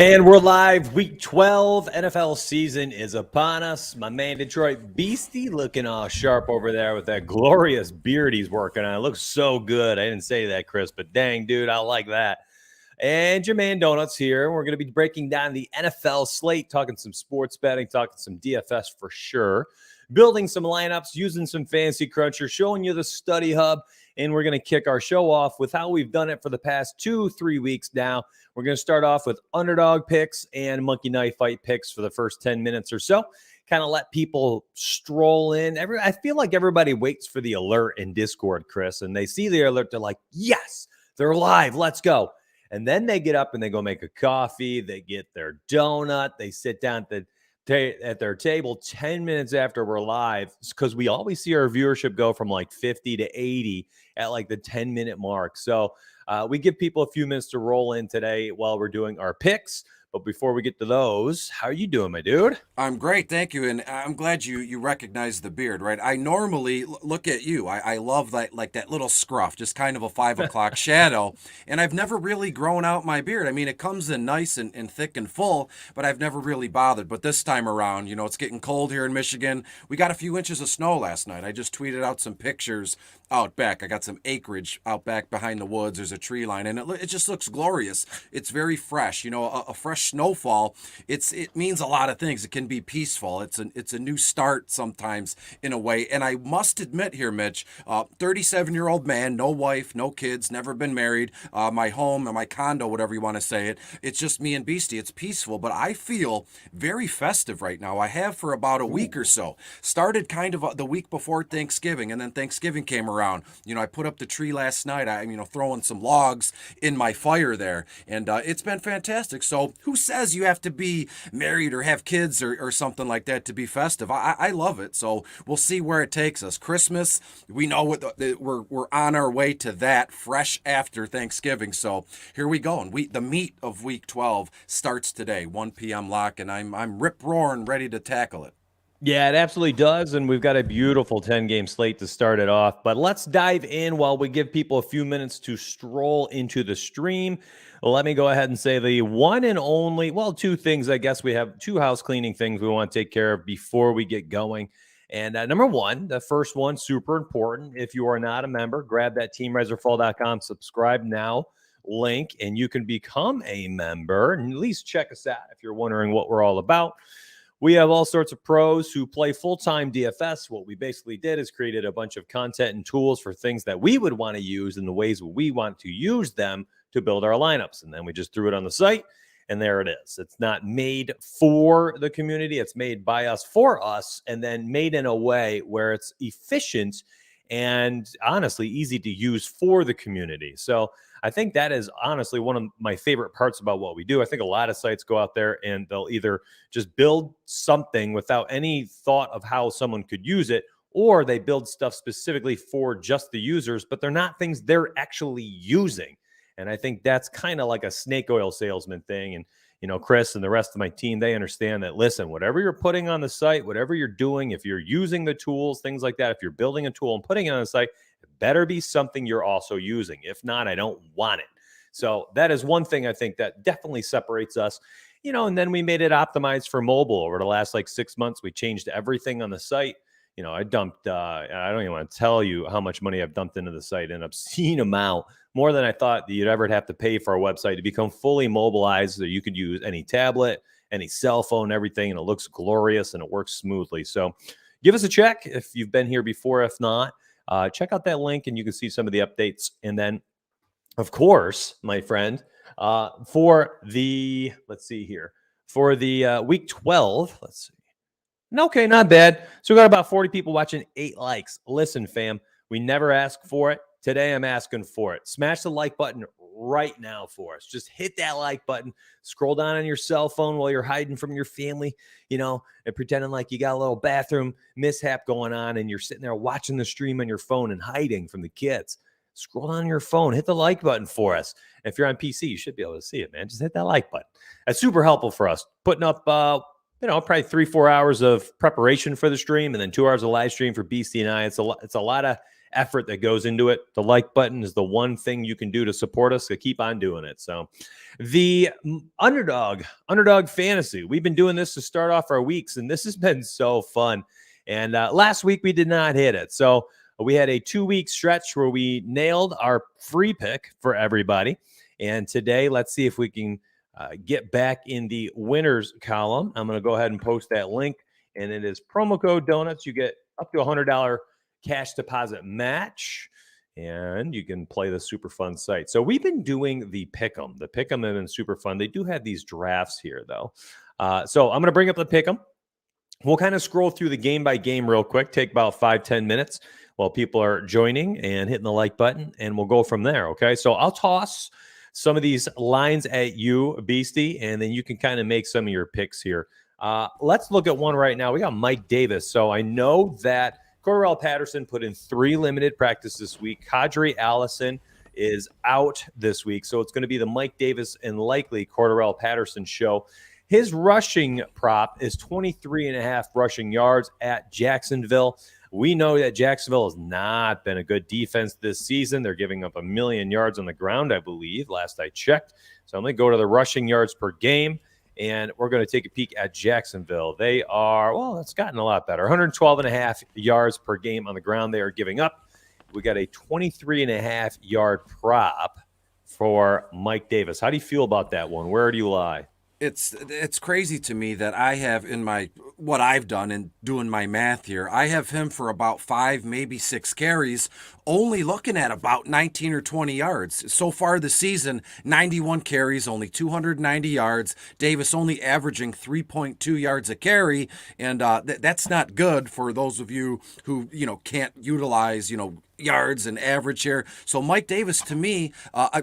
And we're live. Week 12 NFL season is upon us. My man Detroit Beastie looking all sharp over there with that glorious beard he's working on. It looks so good. I didn't say that, Chris, but dang, dude, I like that. And your man Donuts here. We're going to be breaking down the NFL slate, talking some sports betting, talking some DFS for sure, building some lineups, using some fancy cruncher, showing you the study hub. And we're going to kick our show off with how we've done it for the past 2-3 weeks now. We're going to start off with underdog picks and monkey knife fight picks for the first 10 minutes or so. Kind of let people stroll in. I feel like everybody waits for the alert in Discord, Chris, and they see the alert. They're like, yes, they're live. Let's go. And then they get up and they go make a coffee. They get their donut. They sit down at their table 10 minutes after we're live, because we always see our viewership go from like 50 to 80 at like the 10-minute mark. So we give people a few minutes to roll in today while we're doing our picks. But before we get to those, how are you doing, my dude? I'm great, thank you, and I'm glad you recognize the beard, right? I normally look at you. I love that, like that little scruff, just kind of a 5 o'clock shadow, and I've never really grown out my beard. I mean, it comes in nice and thick and full, but I've never really bothered. But this time around, you know, it's getting cold here in Michigan. We got a few inches of snow last night. I just tweeted out some pictures out back. I got some acreage out back behind the woods. There's a tree line, and it just looks glorious. It's very fresh. You know, a fresh snowfall. It means a lot of things. It can be peaceful. It's a new start sometimes in a way. And I must admit here, Mitch, 37-year-old man, no wife, no kids, never been married. My home and my condo, whatever you want to say it. It's just me and Beastie. It's peaceful, but I feel very festive right now. I have for about a week or so. Started kind of the week before Thanksgiving, and then Thanksgiving came around. You know, I put up the tree last night. I'm throwing some logs in my fire there, and it's been fantastic. So who says you have to be married or have kids or something like that to be festive? I love it. So we'll see where it takes us. Christmas, we know we're on our way to that fresh after Thanksgiving. So here we go. And the meat of week 12 starts today, 1 p.m. lock, and I'm rip roaring ready to tackle it. Yeah, it absolutely does. And we've got a beautiful 10-game slate to start it off. But let's dive in while we give people a few minutes to stroll into the stream. Let me go ahead and say the one and only, well, two things. I guess we have two house cleaning things we want to take care of before we get going. And number one, the first one, super important. If you are not a member, grab that teamreserfall.com, subscribe now link, and you can become a member and at least check us out if you're wondering what we're all about. We have all sorts of pros who play full-time DFS. What we basically did is created a bunch of content and tools for things that we would want to use in the ways we want to use them to build our lineups. And then we just threw it on the site, and there it is. It's not made for the community. It's made by us for us, and then made in a way where it's efficient and honestly easy to use for the community. So I think that is honestly one of my favorite parts about what we do. I think a lot of sites go out there and they'll either just build something without any thought of how someone could use it, or they build stuff specifically for just the users, but they're not things they're actually using. And I think that's kind of like a snake oil salesman thing. And, you know, Chris and the rest of my team, they understand that, listen, whatever you're putting on the site, whatever you're doing, if you're using the tools, things like that, if you're building a tool and putting it on the site, it better be something you're also using. If not, I don't want it. So that is one thing I think that definitely separates us. You know, and then we made it optimized for mobile over the last like 6 months. We changed everything on the site. You know, I dumped, I don't even want to tell you how much money I've dumped into the site, an obscene amount, more than I thought that you'd ever have to pay for a website to become fully mobilized so you could use any tablet, any cell phone, everything, and it looks glorious and it works smoothly. So give us a check if you've been here before. If not, check out that link and you can see some of the updates. And then, of course, my friend, for the, let's see here, for the week 12, let's see. Okay, not bad. So we got about 40 people watching, 8 likes. Listen, fam, we never ask for it. Today I'm asking for it. Smash the like button right now for us. Just hit that like button. Scroll down on your cell phone while you're hiding from your family, you know, and pretending like you got a little bathroom mishap going on and you're sitting there watching the stream on your phone and hiding from the kids. Scroll on your phone, hit the like button for us. And if you're on PC, you should be able to see it, man. Just hit that like button. That's super helpful for us. Putting up, you know, probably 3-4 hours of preparation for the stream and then 2 hours of live stream for Beastie and I. It's a lot of effort that goes into it. The like button is the one thing you can do to support us, to keep on doing it. So the underdog fantasy, we've been doing this to start off our weeks, and this has been so fun. And last week we did not hit it. So we had a 2-week stretch where we nailed our free pick for everybody. And today, let's see if we can get back in the winners column. I'm going to go ahead and post that link, and it is promo code donuts. You get up to $100 cash deposit match, and you can play the super fun site. So we've been doing the pick'em. The pick'em have been super fun. They do have these drafts here, though. So I'm going to bring up the pick'em. We'll kind of scroll through the game by game real quick, take about 5-10 minutes while people are joining and hitting the like button, and we'll go from there, okay? So I'll toss some of these lines at you, Beastie, and then you can kind of make some of your picks here. Let's look at one right now. We got Mike Davis. So I know that Cordarrelle Patterson put in 3 limited practice this week. Kadri Allison is out this week, so it's going to be the Mike Davis and likely Cordarrelle Patterson show. His rushing prop is 23.5 rushing yards at Jacksonville. We know that Jacksonville has not been a good defense this season. They're giving up 1 million yards on the ground, I believe, last I checked. So I'm going to go to the rushing yards per game, and we're going to take a peek at Jacksonville. They are, well, it's gotten a lot better. 112.5 yards per game on the ground they are giving up. We got a 23.5 yard prop for Mike Davis. How do you feel about that one? Where do you lie? It's crazy to me that I have in my what I've done and doing my math here, I have him for about 5, maybe 6 carries, only looking at about 19 or 20 yards. So far this season, 91 carries, only 290 yards. Davis only averaging 3.2 yards a carry, and that's not good for those of you who, you know, can't utilize, you know, yards and average here. So Mike Davis, to me,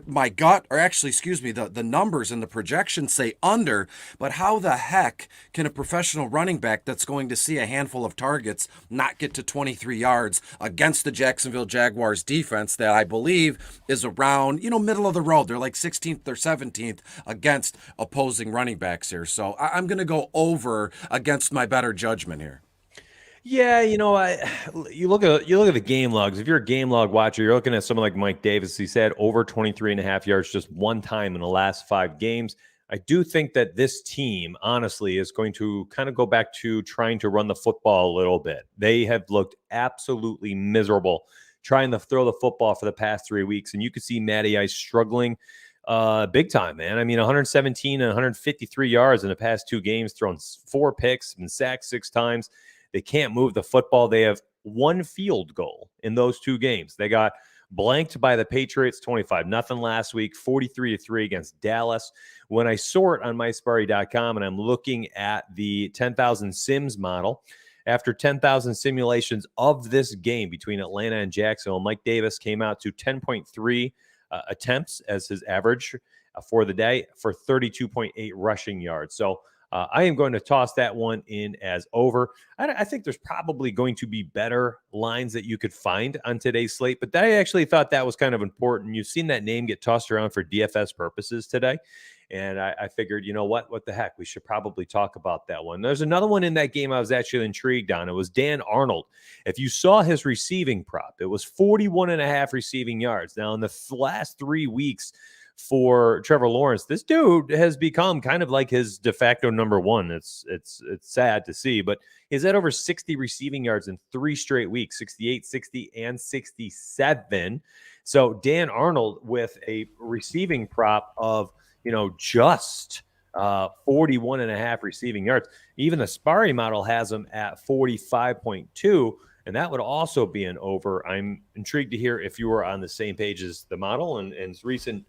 my gut, or actually, excuse me, the numbers and the projections say under, but how the heck can a professional running back that's going to see a handful of targets not get to 23 yards against the Jacksonville Jaguars defense that I believe is around, you know, middle of the road. They're like 16th or 17th against opposing running backs here. So I'm going to go over against my better judgment here. Yeah, you look at the game logs. If you're a game log watcher, you're looking at someone like Mike Davis. He said over 23.5 yards just one time in the last 5 games. I do think that this team, honestly, is going to kind of go back to trying to run the football a little bit. They have looked absolutely miserable trying to throw the football for the past 3 weeks, and you could see Matty Ice struggling big time, man. I mean, 117 and 153 yards in the past 2 games, thrown 4 picks, been sacked 6 times. They can't move the football. They have 1 field goal in those 2 games. They got blanked by the Patriots 25-0 last week, 43-3 against Dallas. When I sort on mysparty.com and I'm looking at the 10,000 Sims model, after 10,000 simulations of this game between Atlanta and Jacksonville, Mike Davis came out to 10.3 attempts as his average for the day for 32.8 rushing yards. So I am going to toss that one in as over. I think there's probably going to be better lines that you could find on today's slate, but I actually thought that was kind of important. You've seen that name get tossed around for DFS purposes today, and I figured, you know what the heck? We should probably talk about that one. There's another one in that game I was actually intrigued on. It was Dan Arnold. If you saw his receiving prop, it was 41.5 receiving yards. Now, in the last 3 weeks, for Trevor Lawrence, this dude has become kind of like his de facto number one. It's sad to see, but he's had over 60 receiving yards in 3 straight weeks, 68, 60, and 67. So Dan Arnold with a receiving prop of, just 41.5 receiving yards. Even the Sparry model has him at 45.2. And that would also be an over. I'm intrigued to hear if you were on the same page as the model and recent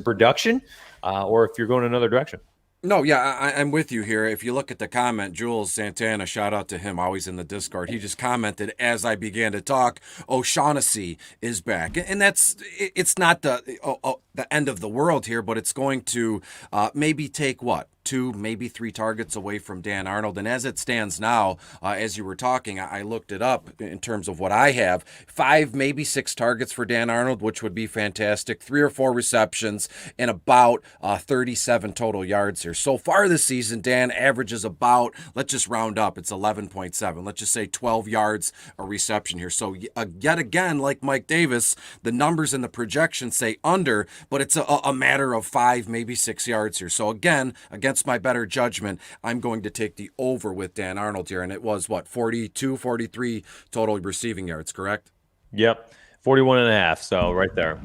production, or if you're going another direction. No, yeah, I'm with you here. If you look at the comment, Jules Santana, shout out to him, always in the Discord. He just commented as I began to talk, O'Shaughnessy is back. And it's not the end of the world here, but it's going to maybe take 2, maybe 3 targets away from Dan Arnold. And as it stands now, as you were talking, I looked it up in terms of what I have. 5, maybe 6 targets for Dan Arnold, which would be fantastic. 3 or 4 receptions and about 37 total yards here. So far this season, Dan averages about, let's just round up, it's 11.7. Let's just say 12 yards a reception here. So yet again, like Mike Davis, the numbers and the projections say under, but it's a matter of 5, maybe 6 yards here. So again, against my better judgment, I'm going to take the over with Dan Arnold here. And it was 42, 43 total receiving yards, correct? Yep. 41.5. So right there.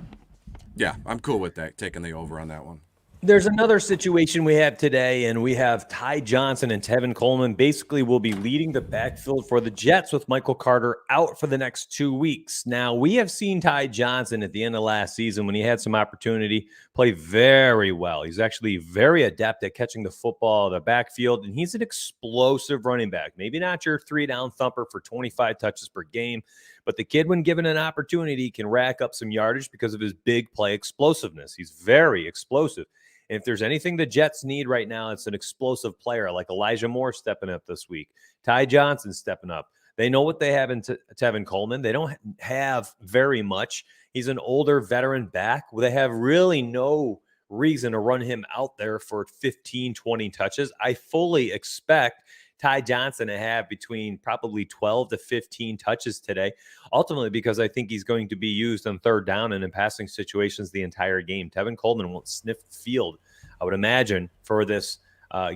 Yeah, I'm cool with that, taking the over on that one. There's another situation we have today, and we have Ty Johnson and Tevin Coleman basically will be leading the backfield for the Jets with Michael Carter out for the next 2 weeks. Now, we have seen Ty Johnson at the end of last season when he had some opportunity play very well. He's actually very adept at catching the football in the backfield, and he's an explosive running back. Maybe not your 3-down thumper for 25 touches per game, but the kid, when given an opportunity, can rack up some yardage because of his big play explosiveness. He's very explosive. And if there's anything the Jets need right now, it's an explosive player like Elijah Moore stepping up this week. Ty Johnson stepping up. They know what they have in Tevin Coleman. They don't have very much. He's an older veteran back. They have really no reason to run him out there for 15, 20 touches. I fully expect Ty Johnson to have between probably 12 to 15 touches today, ultimately because I think he's going to be used on 3rd down and in passing situations the entire game. Tevin Coleman won't sniff the field, I would imagine, for this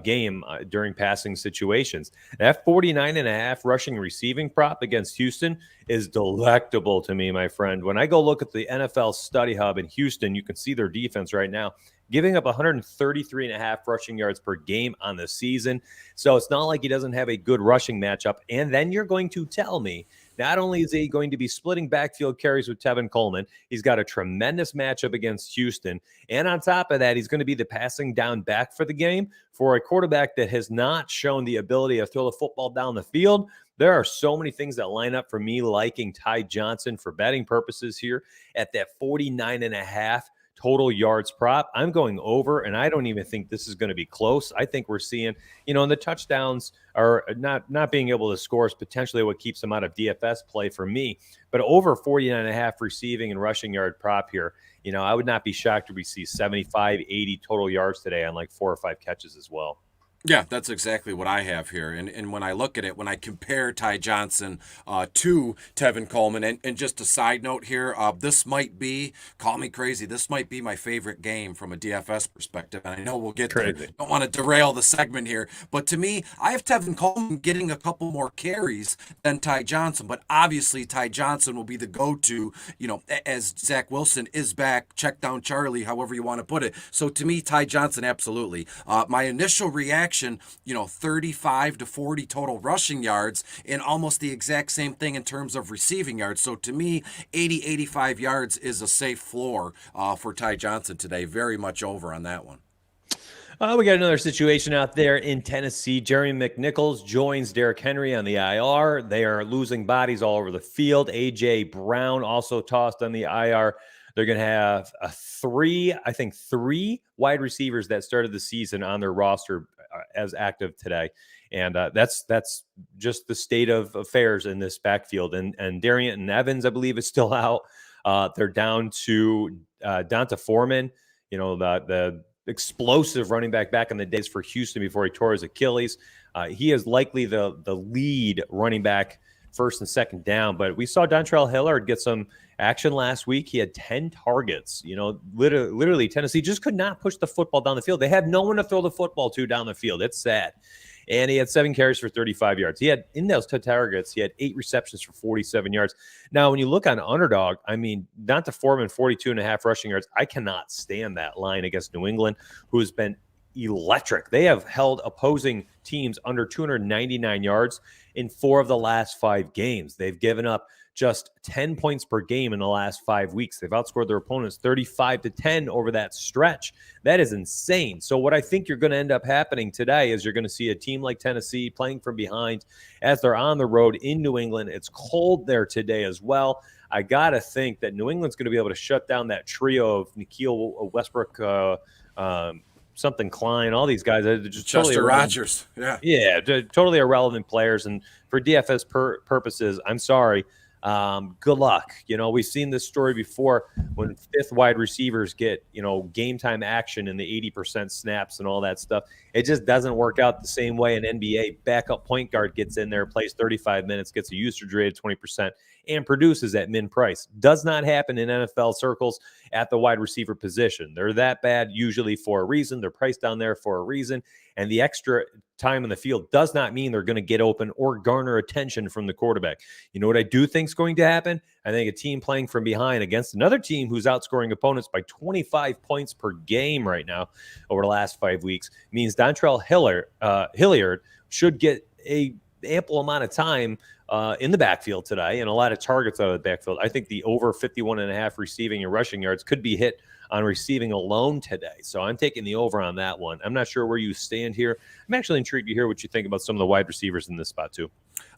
game during passing situations. That 49.5 rushing receiving prop against Houston is delectable to me, my friend. When I go look at the NFL Study Hub in Houston, you can see their defense right now, giving up 133.5 rushing yards per game on the season. So it's not like he doesn't have a good rushing matchup. And then you're going to tell me not only is he going to be splitting backfield carries with Tevin Coleman, he's got a tremendous matchup against Houston. And on top of that, he's going to be the passing down back for the game for a quarterback that has not shown the ability to throw the football down the field. There are so many things that line up for me liking Ty Johnson for betting purposes here at that 49.5 total yards prop. I'm going over, and I don't even think this is going to be close. I think we're seeing, and the touchdowns are not being able to score is potentially what keeps them out of DFS play for me. But over 49.5 receiving and rushing yard prop here, I would not be shocked if we see 75, 80 total yards today on like 4 or 5 catches as well. Yeah, that's exactly what I have here. And when I look at it, when I compare Ty Johnson to Tevin Coleman, and just a side note here, this might be, call me crazy, this might be my favorite game from a DFS perspective. And I know we'll get there. Crazy. Don't want to derail the segment here. But to me, I have Tevin Coleman getting a couple more carries than Ty Johnson. But obviously, Ty Johnson will be the go to, as Zach Wilson is back, check down Charlie, however you want to put it. So to me, Ty Johnson, absolutely. My initial reaction, 35 to 40 total rushing yards, and almost the exact same thing in terms of receiving yards. So to me, 85 yards is a safe floor for Ty Johnson today. Very much over on that one. We got another situation out there in Tennessee. Jerry McNichols joins Derrick Henry on the IR. They are losing bodies all over the field. A.J. Brown also tossed on the IR. They're going to have three wide receivers that started the season on their roster as active today. And that's just the state of affairs in this backfield. And Darian Evans, I believe, is still out. They're down to Donta Foreman, the explosive running back in the days for Houston before he tore his Achilles. He is likely the lead running back first and second down. But we saw Dontrell Hilliard get some action last week. He had 10 targets. Literally Tennessee just could not push the football down the field. They had no one to throw the football to down the field. It's sad. And he had 7 carries for 35 yards. He had, in those 10 targets, he had 8 receptions for 47 yards. Now, when you look on Underdog, Donta Foreman, 42.5 rushing yards. I cannot stand that line against New England, who has been electric. They have held opposing teams under 299 yards in 4 of the last 5 games. They've given up just 10 points per game in the last 5 weeks. They've outscored their opponents 35-10 over that stretch. That is insane. So what I think you're going to end up happening today is you're going to see a team like Tennessee playing from behind as they're on the road in New England. It's cold there today as well. I got to think that New England's going to be able to shut down that trio of Nikhil Westbrook, something Klein, all these guys. They're just Chester totally Rogers. Yeah, totally irrelevant players. And for DFS purposes, I'm sorry. Good luck. We've seen this story before when 5th wide receivers get, game time action in the 80% snaps and all that stuff. It just doesn't work out the same way. An NBA backup point guard gets in there, plays 35 minutes, gets a usage rate of 20%, and produces at min price. Does not happen in NFL circles at the wide receiver position. They're that bad usually for a reason. They're priced down there for a reason. And the extra time in the field does not mean they're going to get open or garner attention from the quarterback. You know what I do think is going to happen? I think a team playing from behind against another team who's outscoring opponents by 25 points per game right now over the last 5 weeks means Dontrell Hilliard should get a ample amount of time in the backfield today and a lot of targets out of the backfield. I think the over 51.5 receiving and rushing yards could be hit on receiving alone today. So I'm taking the over on that one. I'm not sure where you stand here. I'm actually intrigued to hear what you think about some of the wide receivers in this spot too.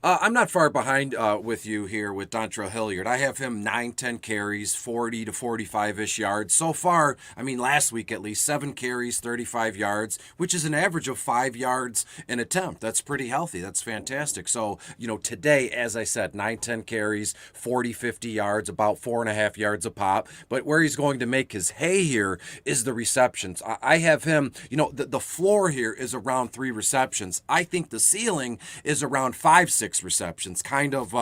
I'm not far behind with you here with Dontrell Hilliard. I have him 9-10 carries, 40 to 45-ish yards. So far, last week at least, 7 carries, 35 yards, which is an average of 5 yards an attempt. That's pretty healthy. That's fantastic. So, today, as I said, 9-10 carries, 40, 50 yards, about 4.5 yards a pop. But where he's going to make his hay here is the receptions. I have him, the floor here is around 3 receptions. I think the ceiling is around 5-6 receptions, kind of,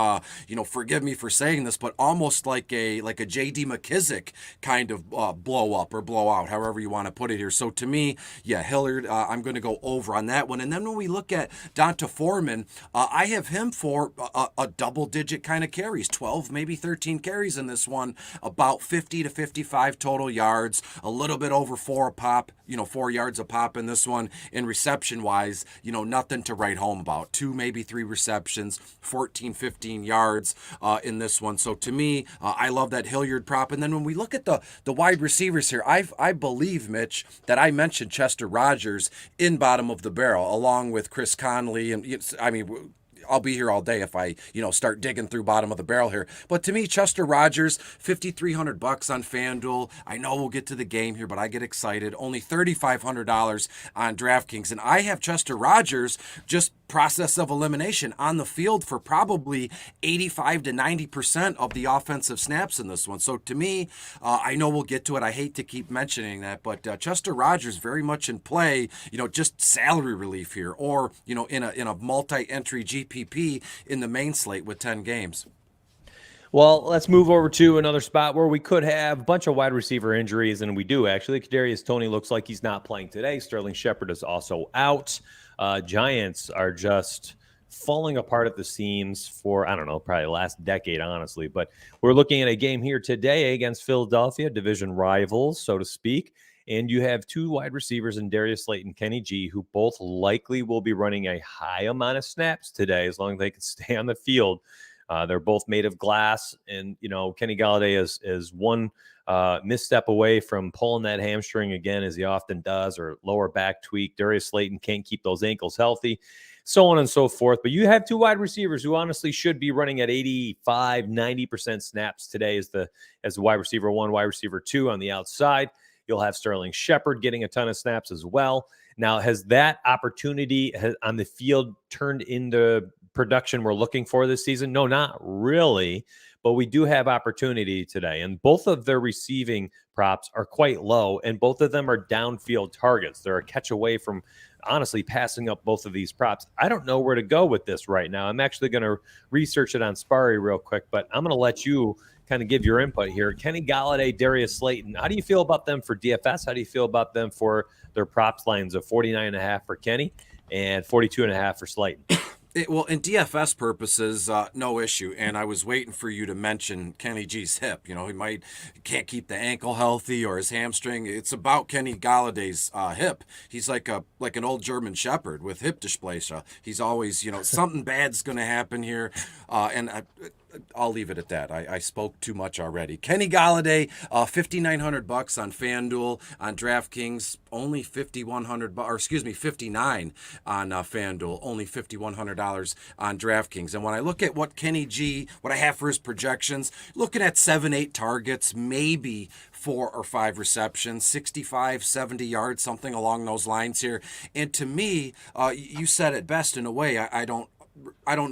forgive me for saying this, but almost like a J.D. McKissick kind of blow up or blow out, however you want to put it here. So to me, yeah, Hilliard, I'm going to go over on that one. And then when we look at Donta Foreman, I have him for a double-digit kind of carries, 12, maybe 13 carries in this one, about 50 to 55 total yards, a little bit over 4 a pop, 4 yards a pop in this one. And reception-wise, nothing to write home about. 2, maybe 3 receptions, 14, 15 yards in this one. So to me, I love that Hilliard prop. And then when we look at the wide receivers here, I believe, Mitch, that I mentioned Chester Rogers in bottom of the barrel, along with Chris Conley. And I'll be here all day if I, start digging through bottom of the barrel here. But to me, Chester Rogers, $5,300 on FanDuel. I know we'll get to the game here, but I get excited. Only $3,500 on DraftKings. And I have Chester Rogers just process of elimination on the field for probably 85 to 90% of the offensive snaps in this one. So to me, I know we'll get to it. I hate to keep mentioning that, but Chester Rogers very much in play, just salary relief here, or, in a multi-entry GPP in the main slate with 10 games. Well, let's move over to another spot where we could have a bunch of wide receiver injuries, and we do actually. Kadarius Toney looks like he's not playing today. Sterling Shepard is also out. Giants are just falling apart at the seams for, I don't know, probably the last decade, honestly. But we're looking at a game here today against Philadelphia, division rivals, so to speak. And you have two wide receivers in Darius Slayton, Kenny G, who both likely will be running a high amount of snaps today as long as they can stay on the field. They're both made of glass, and Kenny Golladay is one misstep away from pulling that hamstring again, as he often does, or lower back tweak. Darius Slayton can't keep those ankles healthy, so on and so forth. But you have two wide receivers who honestly should be running at 85, 90% snaps today as the wide receiver 1, wide receiver 2 on the outside. You'll have Sterling Shepard getting a ton of snaps as well. Now, has that opportunity on the field turned into production we're looking for this season? No, not really, but we do have opportunity today, and both of their receiving props are quite low, and both of them are downfield targets. They're a catch away from honestly passing up both of these props. I don't know where to go with this right now. I'm actually going to research it on Sparry real quick, but I'm going to let you kind of give your input here. Kenny Golladay, Darius Slayton, how do you feel about them for DFS? How do you feel about them for their props lines of 49.5 for Kenny and 42.5 for Slayton? Well, in DFS purposes, no issue. And I was waiting for you to mention Kenny G's hip. He can't keep the ankle healthy or his hamstring. It's about Kenny Galladay's hip. He's like an old German Shepherd with hip dysplasia. He's always, something bad's going to happen here. And I'll leave it at that. I spoke too much already. Kenny Golladay, $5,900 on FanDuel. On DraftKings, only $5,900 on FanDuel, only $5,100 on DraftKings. And when I look at what Kenny G, what I have for his projections, looking at 7-8 targets, maybe 4 or 5 receptions, 65, 70 yards, something along those lines here. And to me, you said it best in a way. I don't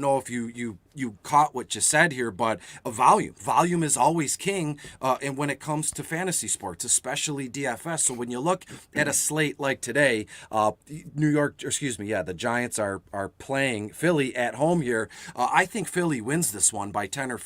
know if you caught what you said here, but volume is always king. And when it comes to fantasy sports, especially DFS. So when you look at a slate like today, the Giants are playing Philly at home here. I think Philly wins this one by 10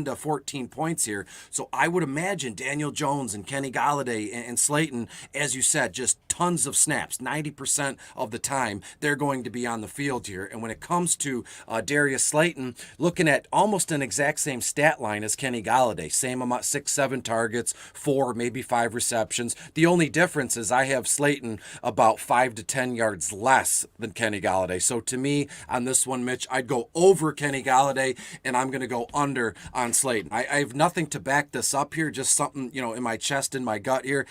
to 14 points here. So I would imagine Daniel Jones and Kenny Golladay and Slayton, as you said, just tons of snaps, 90% of the time they're going to be on the field here. And when it comes to Darius Slayton, looking at almost an exact same stat line as Kenny Golladay, same amount, 6-7 targets, 4, maybe 5 receptions. The only difference is I have Slayton about 5 to 10 yards less than Kenny Golladay. So to me, on this one, Mitch, I'd go over Kenny Golladay, and I'm going to go under on Slayton. I have nothing to back this up here, just something, in my chest, in my gut here.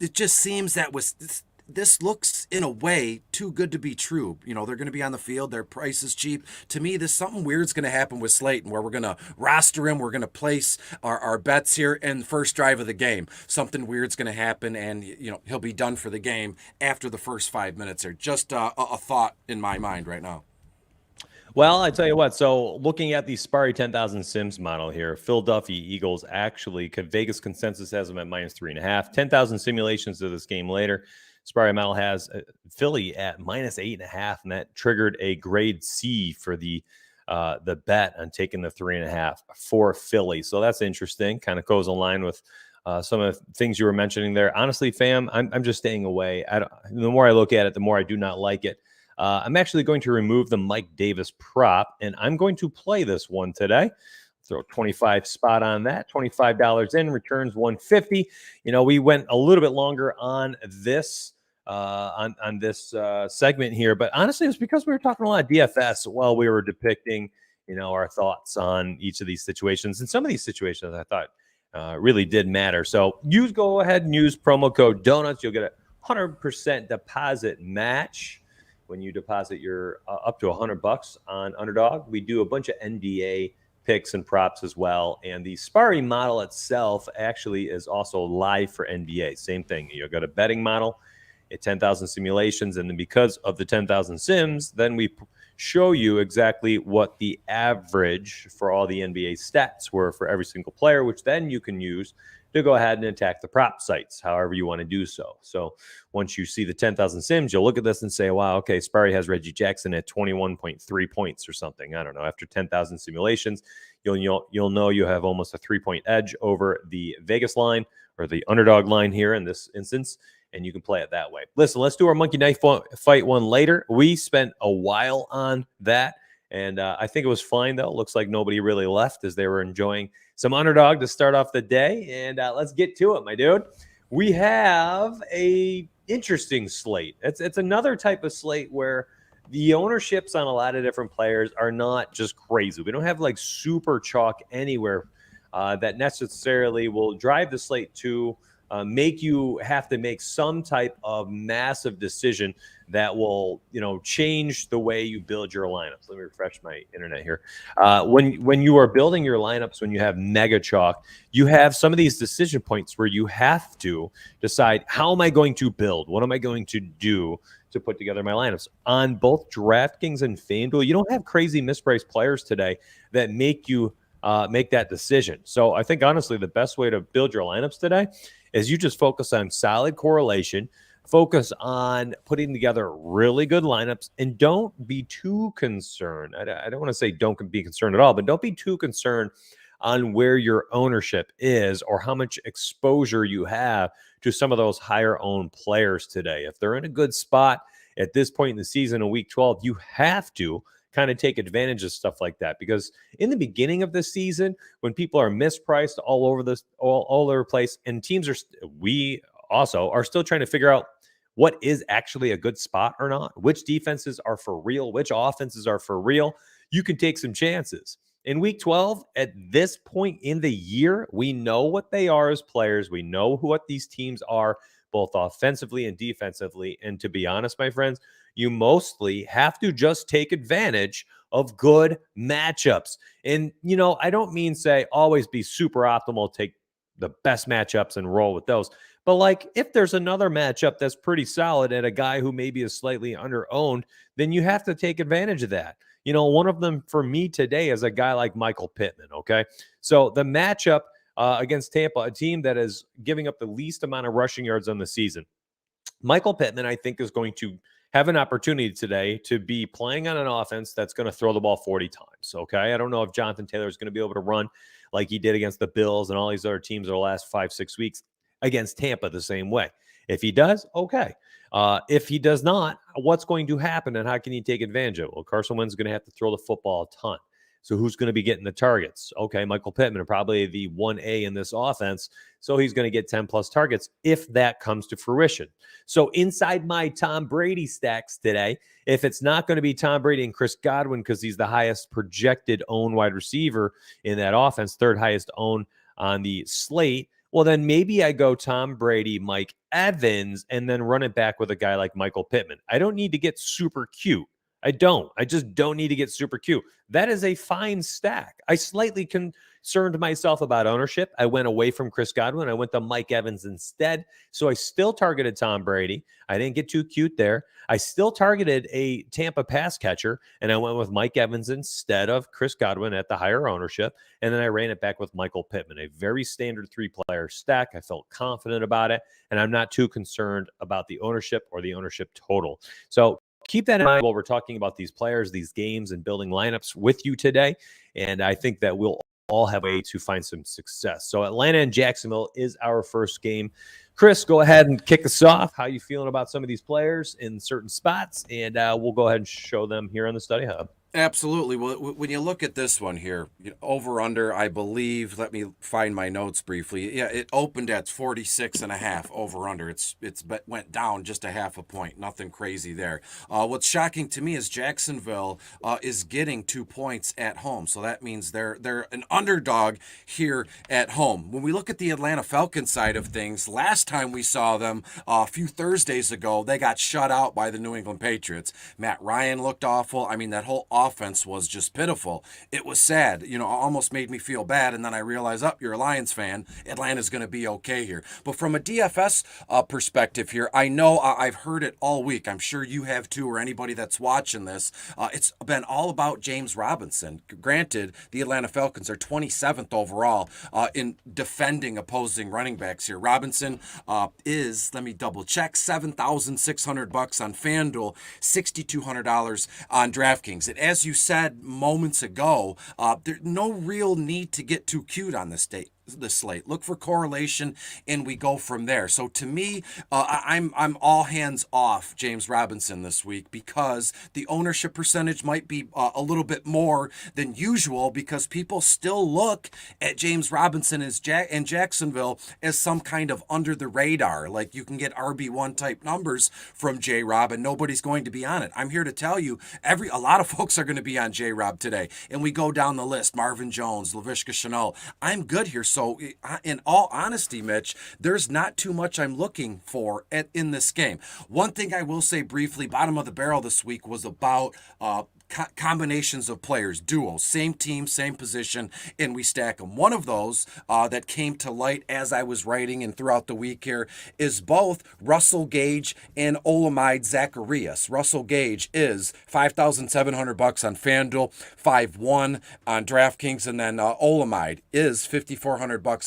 It just seems that this looks, in a way, too good to be true. They're going to be on the field. Their price is cheap. To me, there's something weird's going to happen with Slayton, where we're going to roster him. We're going to place our bets here in the first drive of the game. Something weird's going to happen, and he'll be done for the game after the first 5 minutes here. Just a thought in my mind right now. Well, I tell you what, so looking at the Sparry 10,000 Sims model here, Philadelphia Eagles actually, Vegas consensus has them at -3.5. 10,000 simulations of this game later. Sparry model has Philly at -8.5, and that triggered a grade C for the bet on taking the 3.5 for Philly. So that's interesting. Kind of goes in line with some of the things you were mentioning there. Honestly, fam, I'm just staying away. The more I look at it, the more I do not like it. I'm actually going to remove the Mike Davis prop, and I'm going to play this one today. Throw 25 spot on that. $25 in, returns 150. We went a little bit longer on this segment here, but honestly, it's because we were talking a lot of DFS while we were depicting, our thoughts on each of these situations. And some of these situations I thought really did matter. So go ahead and use promo code Donuts. You'll get a 100% deposit match when you deposit your up to $100 on Underdog. We do a bunch of NBA picks and props as well. And the sparring model itself actually is also live for NBA. Same thing. You've got a betting model at 10,000 simulations. And then because of the 10,000 sims, then we show you exactly what the average for all the NBA stats were for every single player, which then you can use to go ahead and attack the prop sites, however you want to do so. So once you see the 10,000 sims, you'll look at this and say, wow, okay, Sparry has Reggie Jackson at 21.3 points or something. I don't know. After 10,000 simulations, you'll know you have almost a 3-point edge over the Vegas line or the Underdog line here in this instance, and you can play it that way. Listen, let's do our Monkey Knife Fight one later. We spent a while on that, and I think it was fine, though. Looks like nobody really left as they were enjoying some Underdog to start off the day. And let's get to it, my dude. We have a interesting slate. It's another type of slate where the ownerships on a lot of different players are not just crazy. We don't have like super chalk anywhere that necessarily will drive the slate to make you have to make some type of massive decision that will, change the way you build your lineups. Let me refresh my internet here. When you are building your lineups, when you have mega chalk, you have some of these decision points where you have to decide, how am I going to build? What am I going to do to put together my lineups? On both DraftKings and FanDuel, you don't have crazy mispriced players today that make you make that decision. So I think, honestly, the best way to build your lineups today is you just focus on solid correlation, focus on putting together really good lineups, and don't be too concerned. I don't want to say don't be concerned at all, but don't be too concerned on where your ownership is or how much exposure you have to some of those higher owned players today. If they're in a good spot at this point in the season in week 12, you have to kind of take advantage of stuff like that, because in the beginning of the season, when people are mispriced all over the place, and teams we also are still trying to figure out what is actually a good spot or not, which defenses are for real, which offenses are for real, you can take some chances. In week 12, at this point in the year, we know what they are as players. We know what these teams are, both offensively and defensively. And to be honest, my friends, you mostly have to just take advantage of good matchups. And, I don't mean say always be super optimal, take the best matchups and roll with those. But like, if there's another matchup that's pretty solid and a guy who maybe is slightly under-owned, then you have to take advantage of that. One of them for me today is a guy like Michael Pittman, okay? So the matchup against Tampa, a team that is giving up the least amount of rushing yards on the season. Michael Pittman, I think, is going to have an opportunity today to be playing on an offense that's going to throw the ball 40 times, okay? I don't know if Jonathan Taylor is going to be able to run like he did against the Bills and all these other teams over the last 5-6 weeks against Tampa the same way. If he does, okay. If he does not, what's going to happen and how can you take advantage of it? Well, Carson Wentz is going to have to throw the football a ton. So who's going to be getting the targets? Okay, Michael Pittman, probably the 1A in this offense. So he's going to get 10-plus targets if that comes to fruition. So inside my Tom Brady stacks today, if it's not going to be Tom Brady and Chris Godwin because he's the highest projected owned wide receiver in that offense, third highest owned on the slate, well, then maybe I go Tom Brady, Mike Evans, and then run it back with a guy like Michael Pittman. I don't need to get super cute. I just don't need to get super cute. That is a fine stack. I slightly concerned myself about ownership. I went away from Chris Godwin. I went to Mike Evans instead. So I still targeted Tom Brady. I didn't get too cute there. I still targeted a Tampa pass catcher, and I went with Mike Evans instead of Chris Godwin at the higher ownership. And then I ran it back with Michael Pittman, a very standard 3-player stack. I felt confident about it, and I'm not too concerned about the ownership or the ownership total. So keep that in mind while we're talking about these players, these games, and building lineups with you today. And I think that we'll all have a way to find some success. So Atlanta and Jacksonville is our first game. Chris, go ahead and kick us off. How you feeling about some of these players in certain spots? And we'll go ahead and show them here on the Study Hub. Absolutely. Well, when you look at this one here, over under, I believe, let me find my notes briefly. Yeah, it opened at 46.5 over under. Went down just a half a point. Nothing crazy there. What's shocking to me is Jacksonville is getting 2 points at home. So that means they're an underdog here at home. When we look at the Atlanta Falcons side of things, last time we saw them a few Thursdays ago, they got shut out by the New England Patriots. Matt Ryan looked awful. I mean, that whole offense was just pitiful. It was sad. Almost made me feel bad. And then I realized, you're a Lions fan. Atlanta's going to be okay here. But from a DFS perspective here, I know I've heard it all week. I'm sure you have too, or anybody that's watching this. It's been all about James Robinson. Granted, the Atlanta Falcons are 27th overall in defending opposing running backs here. Robinson is, let me double check, $7,600 on FanDuel, $6,200 on DraftKings. And as you said moments ago, there's no real need to get too cute on this slate. Look for correlation, and we go from there. So to me, I'm all hands off James Robinson this week because the ownership percentage might be a little bit more than usual because people still look at James Robinson and Jacksonville as some kind of under the radar. Like you can get RB1 type numbers from J Rob, and nobody's going to be on it. I'm here to tell you, a lot of folks are going to be on J Rob today, and we go down the list: Marvin Jones, Laviska Shenault. I'm good here. So in all honesty, Mitch, there's not too much I'm looking for in this game. One thing I will say briefly, bottom of the barrel this week was about combinations of players, duos, same team, same position, and we stack them. One of those that came to light as I was writing and throughout the week here is both Russell Gage and Olamide Zacchaeus. Russell Gage is $5,700 on FanDuel, 5-1 on DraftKings, and then Olamide is $5,400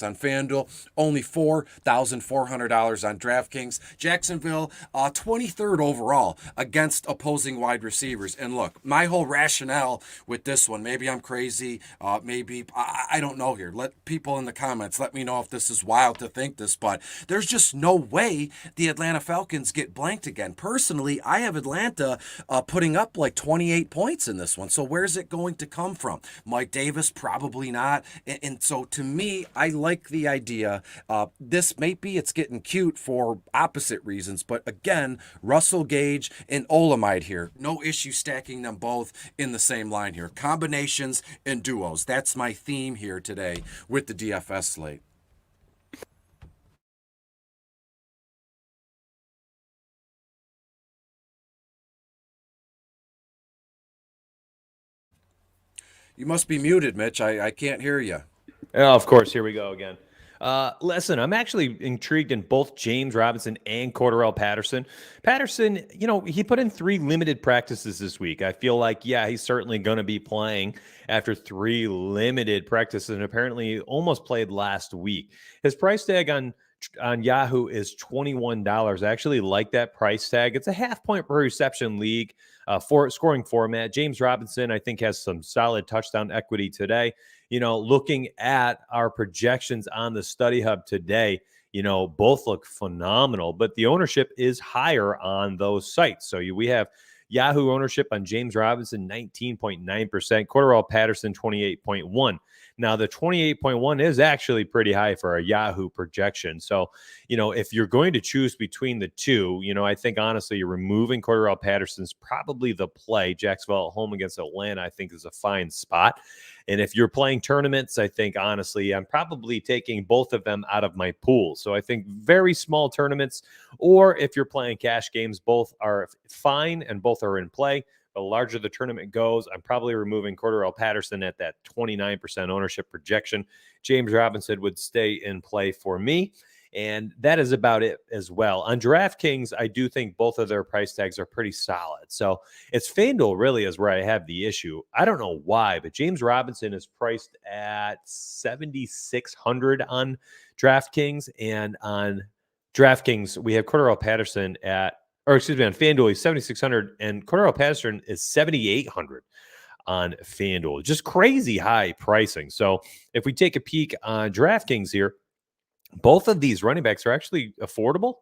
on FanDuel, only $4,400 on DraftKings. Jacksonville, 23rd overall against opposing wide receivers. And look, my whole rationale with this one, maybe I'm crazy, maybe I don't know here. Let people in the comments let me know if this is wild to think this, but there's just no way the Atlanta Falcons get blanked again. Personally, I have Atlanta putting up like 28 points in this one. So where's it going to come from? Mike Davis, probably not. And so to me, I like the idea. This maybe it's getting cute for opposite reasons, but again, Russell Gage and Olamide here. No issue stacking them both in the same line here. Combinations and duos. That's my theme here today with the DFS slate. You must be muted, Mitch. I can't hear you. Oh, of course, here we go again. Listen, I'm actually intrigued in both James Robinson and Cordarrelle Patterson. Patterson, he put in 3 limited practices this week. I feel like, he's certainly going to be playing after 3 limited practices, and apparently almost played last week. His price tag on Yahoo is $21. I actually like that price tag. It's a half point per reception league for scoring format. James Robinson, I think, has some solid touchdown equity today. Looking at our projections on the Study Hub today, both look phenomenal, but the ownership is higher on those sites. So we have Yahoo ownership on James Robinson, 19.9%, Cordarrelle Patterson, 28.1%. Now, the 28.1 is actually pretty high for a Yahoo projection. So, if you're going to choose between the two, I think honestly, you're removing Cordarrelle Patterson's probably the play. Jacksonville at home against Atlanta, I think, is a fine spot. And if you're playing tournaments, I think, honestly, I'm probably taking both of them out of my pool. So I think very small tournaments, or if you're playing cash games, both are fine and both are in play. The larger the tournament goes, I'm probably removing Cordarrelle Patterson at that 29% ownership projection. James Robinson would stay in play for me. And that is about it as well. On DraftKings, I do think both of their price tags are pretty solid. So it's FanDuel really is where I have the issue. I don't know why, but James Robinson is priced at 7,600 on DraftKings. And on DraftKings, we have Cordarrelle Patterson on FanDuel, he's 7,600, and Cordarrelle Patterson is 7,800 on FanDuel. Just crazy high pricing. So if we take a peek on DraftKings here, both of these running backs are actually affordable.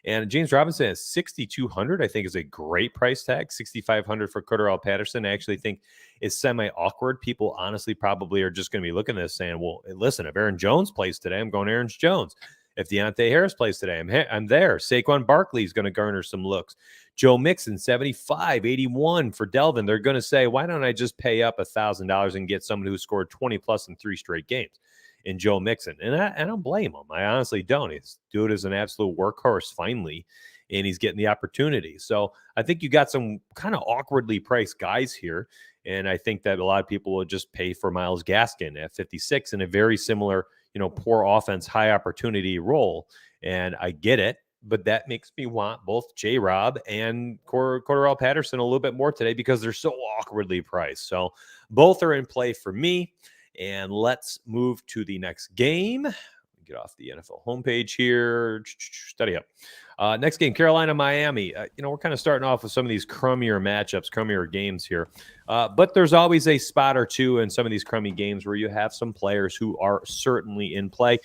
And James Robinson at 6,200, I think, is a great price tag. 6,500 for Cordarrelle Patterson. I actually think is semi-awkward. People honestly probably are just going to be looking at this saying, well, listen, if Aaron Jones plays today, I'm going Aaron Jones. If Deontay Harris plays today, I'm there. Saquon Barkley is going to garner some looks. Joe Mixon, 75, 81 for Delvin. They're going to say, why don't I just pay up $1,000 and get someone who scored 20 plus in 3 straight games in Joe Mixon? And I don't blame him. I honestly don't. He's dude is an absolute workhorse finally, and he's getting the opportunity. So I think you got some kind of awkwardly priced guys here. And I think that a lot of people will just pay for Myles Gaskin at 56 in a very similar, poor offense, high opportunity role. And I get it, but that makes me want both J-Rob and Cordarrelle Patterson a little bit more today because they're so awkwardly priced. So both are in play for me. And let's move to the next game. Get off the NFL homepage here. Study up. Next game, Carolina, Miami. We're kind of starting off with some of these crummier matchups, crummier games here. But there's always a spot or two in some of these crummy games where you have some players who are certainly in play.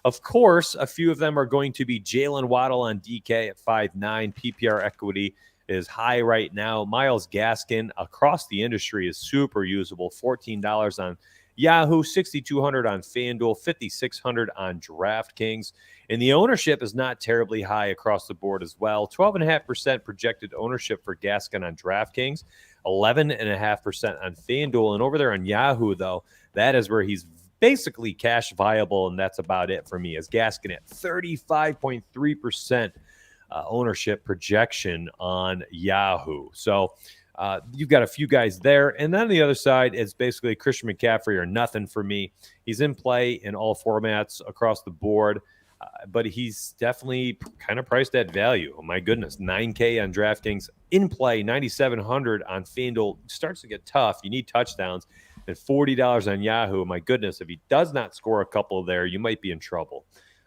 Of course, a few of them are going to be Jalen Waddle on DK at 5.9. PPR equity is high right now. Myles Gaskin across the industry is super usable. $14 on Yahoo, 6,200 on FanDuel, 5,600 on Draftkings. And the ownership is not terribly high across the board as well. 12.5% projected ownership for Gaskin on Draftkings, 11.5% on FanDuel. And over there on Yahoo, though, that is where he's basically cash viable, and that's about it for me, as Gaskin at 35.3% ownership projection on Yahoo. So you've got a few guys there. And then on the other side, it's basically Christian McCaffrey or nothing for me. He's in play in all formats across the board, but he's definitely kind of priced at value. Oh, my goodness, $9K on DraftKings, in play, $9,700 on FanDuel. Starts to get tough. You need touchdowns. And $40 on Yahoo. My goodness, if he does not score a couple there, you might be in trouble.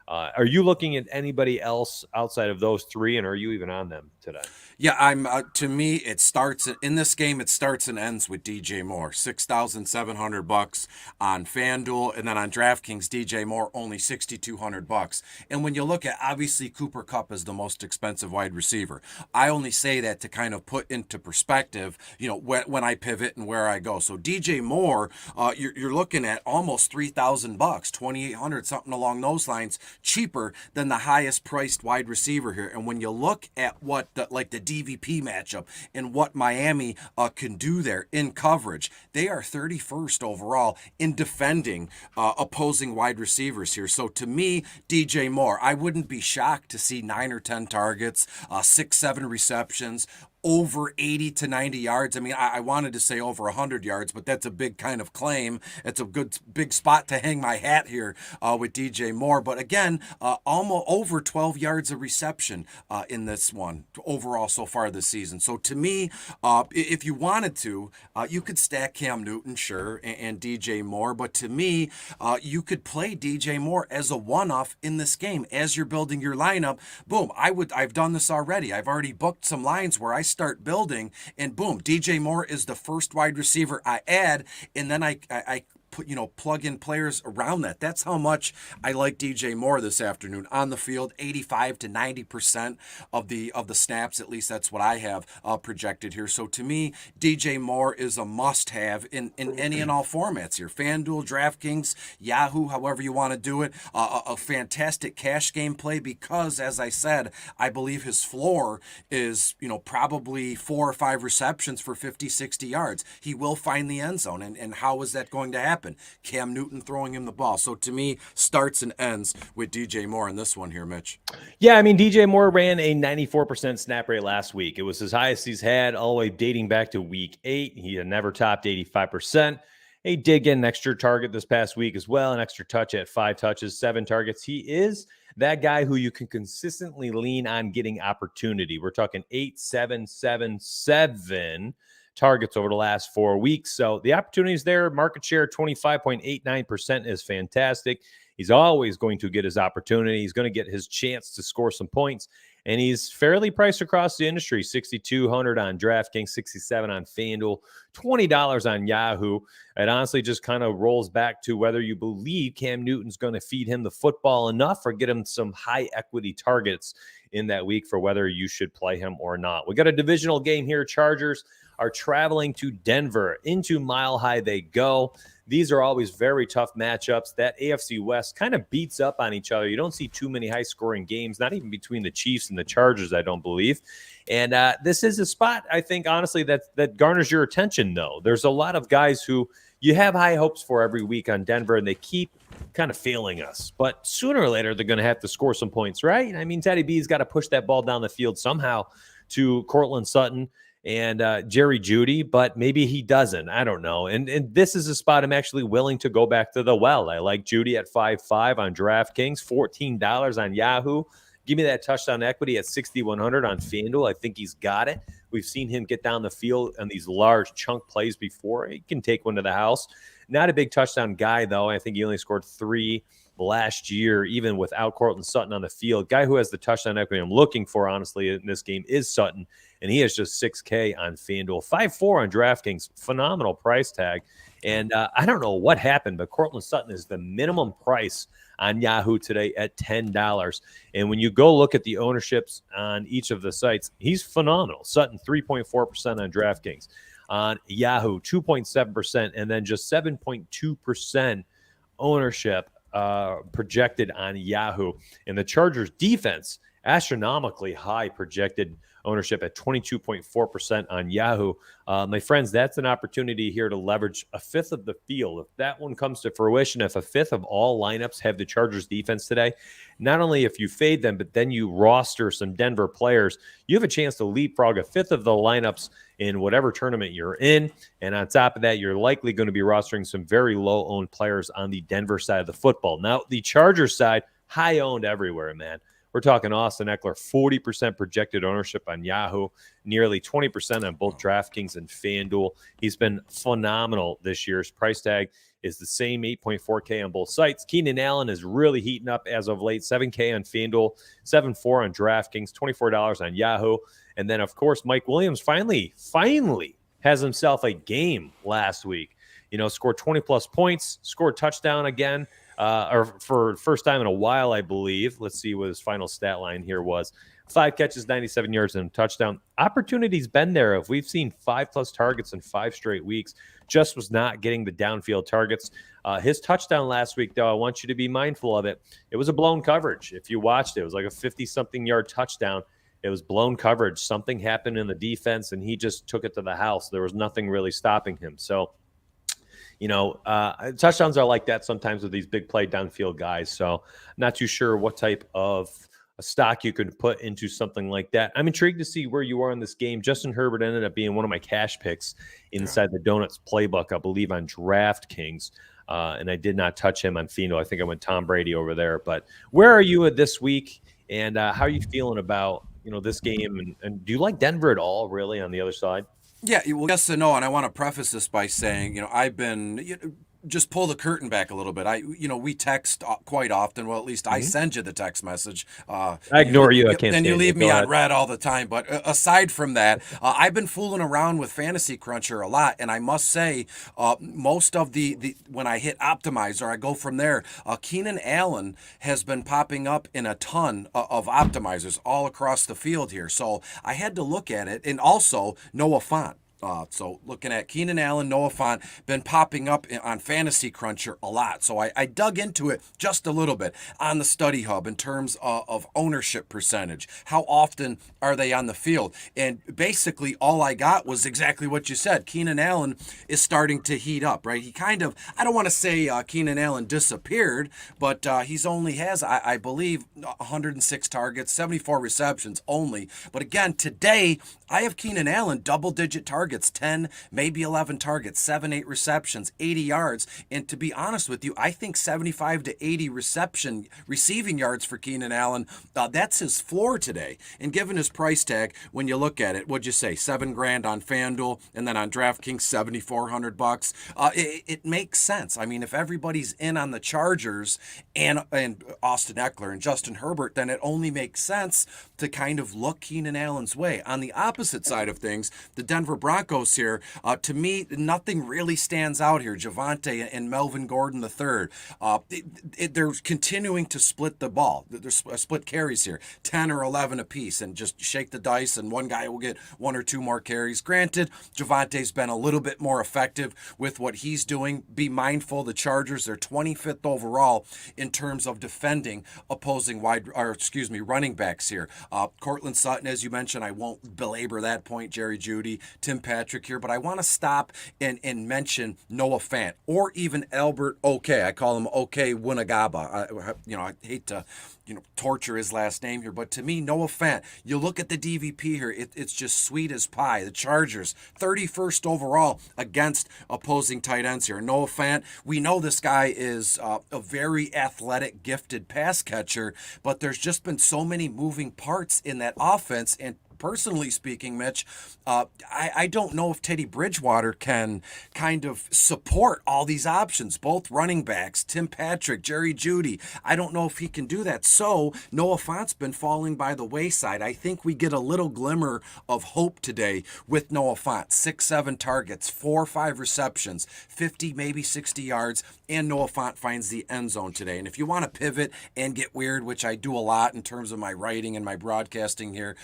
Are you looking at anybody else outside of those three, and are you even on them today? Yeah, I'm. To me, it starts in this game. It starts and ends with DJ Moore, $6,700 on FanDuel, and then on DraftKings, DJ Moore only $6,200. And when you look at, obviously, Cooper Kupp is the most expensive wide receiver. I only say that to kind of put into perspective, when I pivot and where I go. So DJ Moore, you're looking at almost $3,000, $2,800, something along those lines, cheaper than the highest priced wide receiver here. And when you look at what the DVP matchup and what Miami can do there in coverage, they are 31st overall in defending opposing wide receivers here. So to me, DJ Moore, I wouldn't be shocked to see 9 or 10 targets, 6-7 receptions, over 80 to 90 yards. I mean, I wanted to say over 100 yards, but that's a big kind of claim. It's a good big spot to hang my hat here with DJ Moore. But again, almost over 12 yards of reception in this one overall so far this season. So to me, if you wanted to, you could stack Cam Newton, sure, and DJ Moore. But to me, you could play DJ Moore as a one-off in this game as you're building your lineup. Boom, I've done this already. I've already booked some lines where I start building, and boom, DJ Moore is the first wide receiver I add, and then I plug in players around that. That's how much I like DJ Moore this afternoon on the field. 85 to 90% of the snaps, at least that's what I have projected here. So to me, DJ Moore is a must-have in any and all formats here. FanDuel, DraftKings, Yahoo, however you want to do it. A fantastic cash game play because, as I said, I believe his floor is probably 4 or 5 receptions for 50, 60 yards. He will find the end zone, and how is that going to happen? Cam Newton throwing him the ball. So to me, starts and ends with DJ Moore in this one here, Mitch. Yeah, I mean, DJ Moore ran a 94% snap rate last week. It was his highest he's had all the way dating back to week 8. He had never topped 85%. He did get an extra target this past week as well, an extra touch at 5 touches, 7 targets. He is that guy who you can consistently lean on getting opportunity. We're talking 8, 7, 7, 7 targets over the last 4 weeks. So the opportunity is there. Market share 25.89% is fantastic. He's always going to get his opportunity. He's going to get his chance to score some points. and he's fairly priced across the industry. 6,200 on DraftKings, 67 on FanDuel, $20 on Yahoo. It honestly just kind of rolls back to whether you believe Cam Newton's going to feed him the football enough or get him some high equity targets in that week for whether you should play him or not. We got a divisional game here. Chargers are traveling to Denver. Into Mile High they go. These are always very tough matchups. That AFC West kind of beats up on each other. You don't see too many high-scoring games, not even between the Chiefs and the Chargers, I don't believe. And this is a spot, I think, honestly, that garners your attention, though. There's a lot of guys who you have high hopes for every week on Denver, and they keep kind of failing us. But sooner or later, they're going to have to score some points, right? I mean, Teddy B's got to push that ball down the field somehow to Cortland Sutton and Jerry Jeudy, but maybe he doesn't. I don't know. And this is a spot I'm actually willing to go back to the well. I like Jeudy at 5.5 on DraftKings, $14 on Yahoo. Give me that touchdown equity at 6,100 on FanDuel. I think he's got it. We've seen him get down the field on these large chunk plays before. He can take one to the house. Not a big touchdown guy, though. I think he only scored 3 last year, even without Cortland Sutton on the field. Guy who has the touchdown equity I'm looking for, honestly, in this game is Sutton, and he has just 6K on FanDuel. 5.4 on DraftKings, phenomenal price tag. And I don't know what happened, but Cortland Sutton is the minimum price on Yahoo today at $10. And when you go look at the ownerships on each of the sites, he's phenomenal. Sutton, 3.4% on DraftKings. On Yahoo, 2.7%, and then just 7.2% ownership projected on Yahoo. And the Chargers defense, astronomically high projected ownership at 22.4% on Yahoo. My friends, that's an opportunity here to leverage a fifth of the field. If that one comes to fruition, if a fifth of all lineups have the Chargers defense today, not only if you fade them, but then you roster some Denver players, you have a chance to leapfrog a fifth of the lineups in whatever tournament you're in. And on top of that, you're likely going to be rostering some very low-owned players on the Denver side of the football. Now, the Chargers side, high-owned everywhere, man. We're talking Austin Eckler, 40% projected ownership on Yahoo, nearly 20% on both DraftKings and FanDuel. He's been phenomenal this year. His price tag is the same, 8.4K on both sites. Keenan Allen is really heating up as of late, 7K on FanDuel, 7.4 on DraftKings, $24 on Yahoo. And then, of course, Mike Williams finally has himself a game last week. You know, scored 20-plus points, scored a touchdown again. Or for first time in a while, I believe. Let's see what his final stat line here was. 5 catches, 97 yards, and a touchdown. Opportunity's been there. If we've seen 5+ targets in 5 straight weeks, just was not getting the downfield targets. His touchdown last week, though, I want you to be mindful of it. It was a blown coverage. If you watched it, it was like a 50-something yard touchdown. It was blown coverage. Something happened in the defense, and he just took it to the house. There was nothing really stopping him. So, you know, touchdowns are like that sometimes with these big play downfield guys. So not too sure what type of a stock you could put into something like that. I'm intrigued to see where you are in this game. Justin Herbert ended up being one of my cash picks inside the Donuts playbook, I believe, on DraftKings. And I did not touch him on FanDuel. I think I went Tom Brady over there. But where are you at this week? And how are you feeling about, you know, this game? And do you like Denver at all, really, on the other side? Yeah, well, yes and no, and I want to preface this by saying, you know, I've been just pull the curtain back a little bit. We text quite often. Well, at least I send you the text message. I ignore you. I can't. And you leave me on red all the time. But aside from that, I've been fooling around with Fantasy Cruncher a lot, and I must say, most of the when I hit Optimizer, I go from there. Keenan Allen has been popping up in a ton of optimizers all across the field here, so I had to look at it, and also Noah Fant. So looking at Keenan Allen, Noah Fant, been popping up on Fantasy Cruncher a lot. So I dug into it just a little bit on the Study Hub in terms of ownership percentage. How often are they on the field? And basically all I got was exactly what you said. Keenan Allen is starting to heat up, right? He kind of, I don't want to say Keenan Allen disappeared, but he's only has, I believe, 106 targets, 74 receptions only. But again, today I have Keenan Allen double-digit targets targets, 10, maybe 11 targets, 7, 8 receptions, 80 yards. And to be honest with you, I think 75 to 80 receiving yards for Keenan Allen, that's his floor today. And given his price tag, when you look at it, what'd you say, $7,000 on FanDuel, and then on DraftKings, $7,400. It makes sense. I mean, if everybody's in on the Chargers and Austin Eckler and Justin Herbert, then it only makes sense to kind of look Keenan Allen's way. On the opposite side of things, the Denver Broncos here, to me, nothing really stands out here. Javonte and Melvin Gordon III, they're continuing to split the ball. There's split carries here, 10 or 11 apiece, and just shake the dice, and one guy will get 1 or 2 more carries. Granted, Javonte's been a little bit more effective with what he's doing. Be mindful, the Chargers are 25th overall in terms of defending opposing running backs here. Cortland Sutton, as you mentioned, I won't belabor that point. Jerry Jeudy, Tim Patrick here, but I want to stop and mention Noah Fant or even Albert OK. I call him OK Winnagaba. I hate to torture his last name here, but to me, Noah Fant, you look at the DVP here, it's just sweet as pie. The Chargers, 31st overall against opposing tight ends here. Noah Fant, we know this guy is a very athletic, gifted pass catcher, but there's just been so many moving parts in that offense, and personally speaking, Mitch, I don't know if Teddy Bridgewater can kind of support all these options, both running backs, Tim Patrick, Jerry Jeudy. I don't know if he can do that. So Noah Fant's been falling by the wayside. I think we get a little glimmer of hope today with Noah Fant. 6, 7 targets, 4 or 5 receptions, 50, maybe 60 yards, and Noah Fant finds the end zone today. And if you want to pivot and get weird, which I do a lot in terms of my writing and my broadcasting here,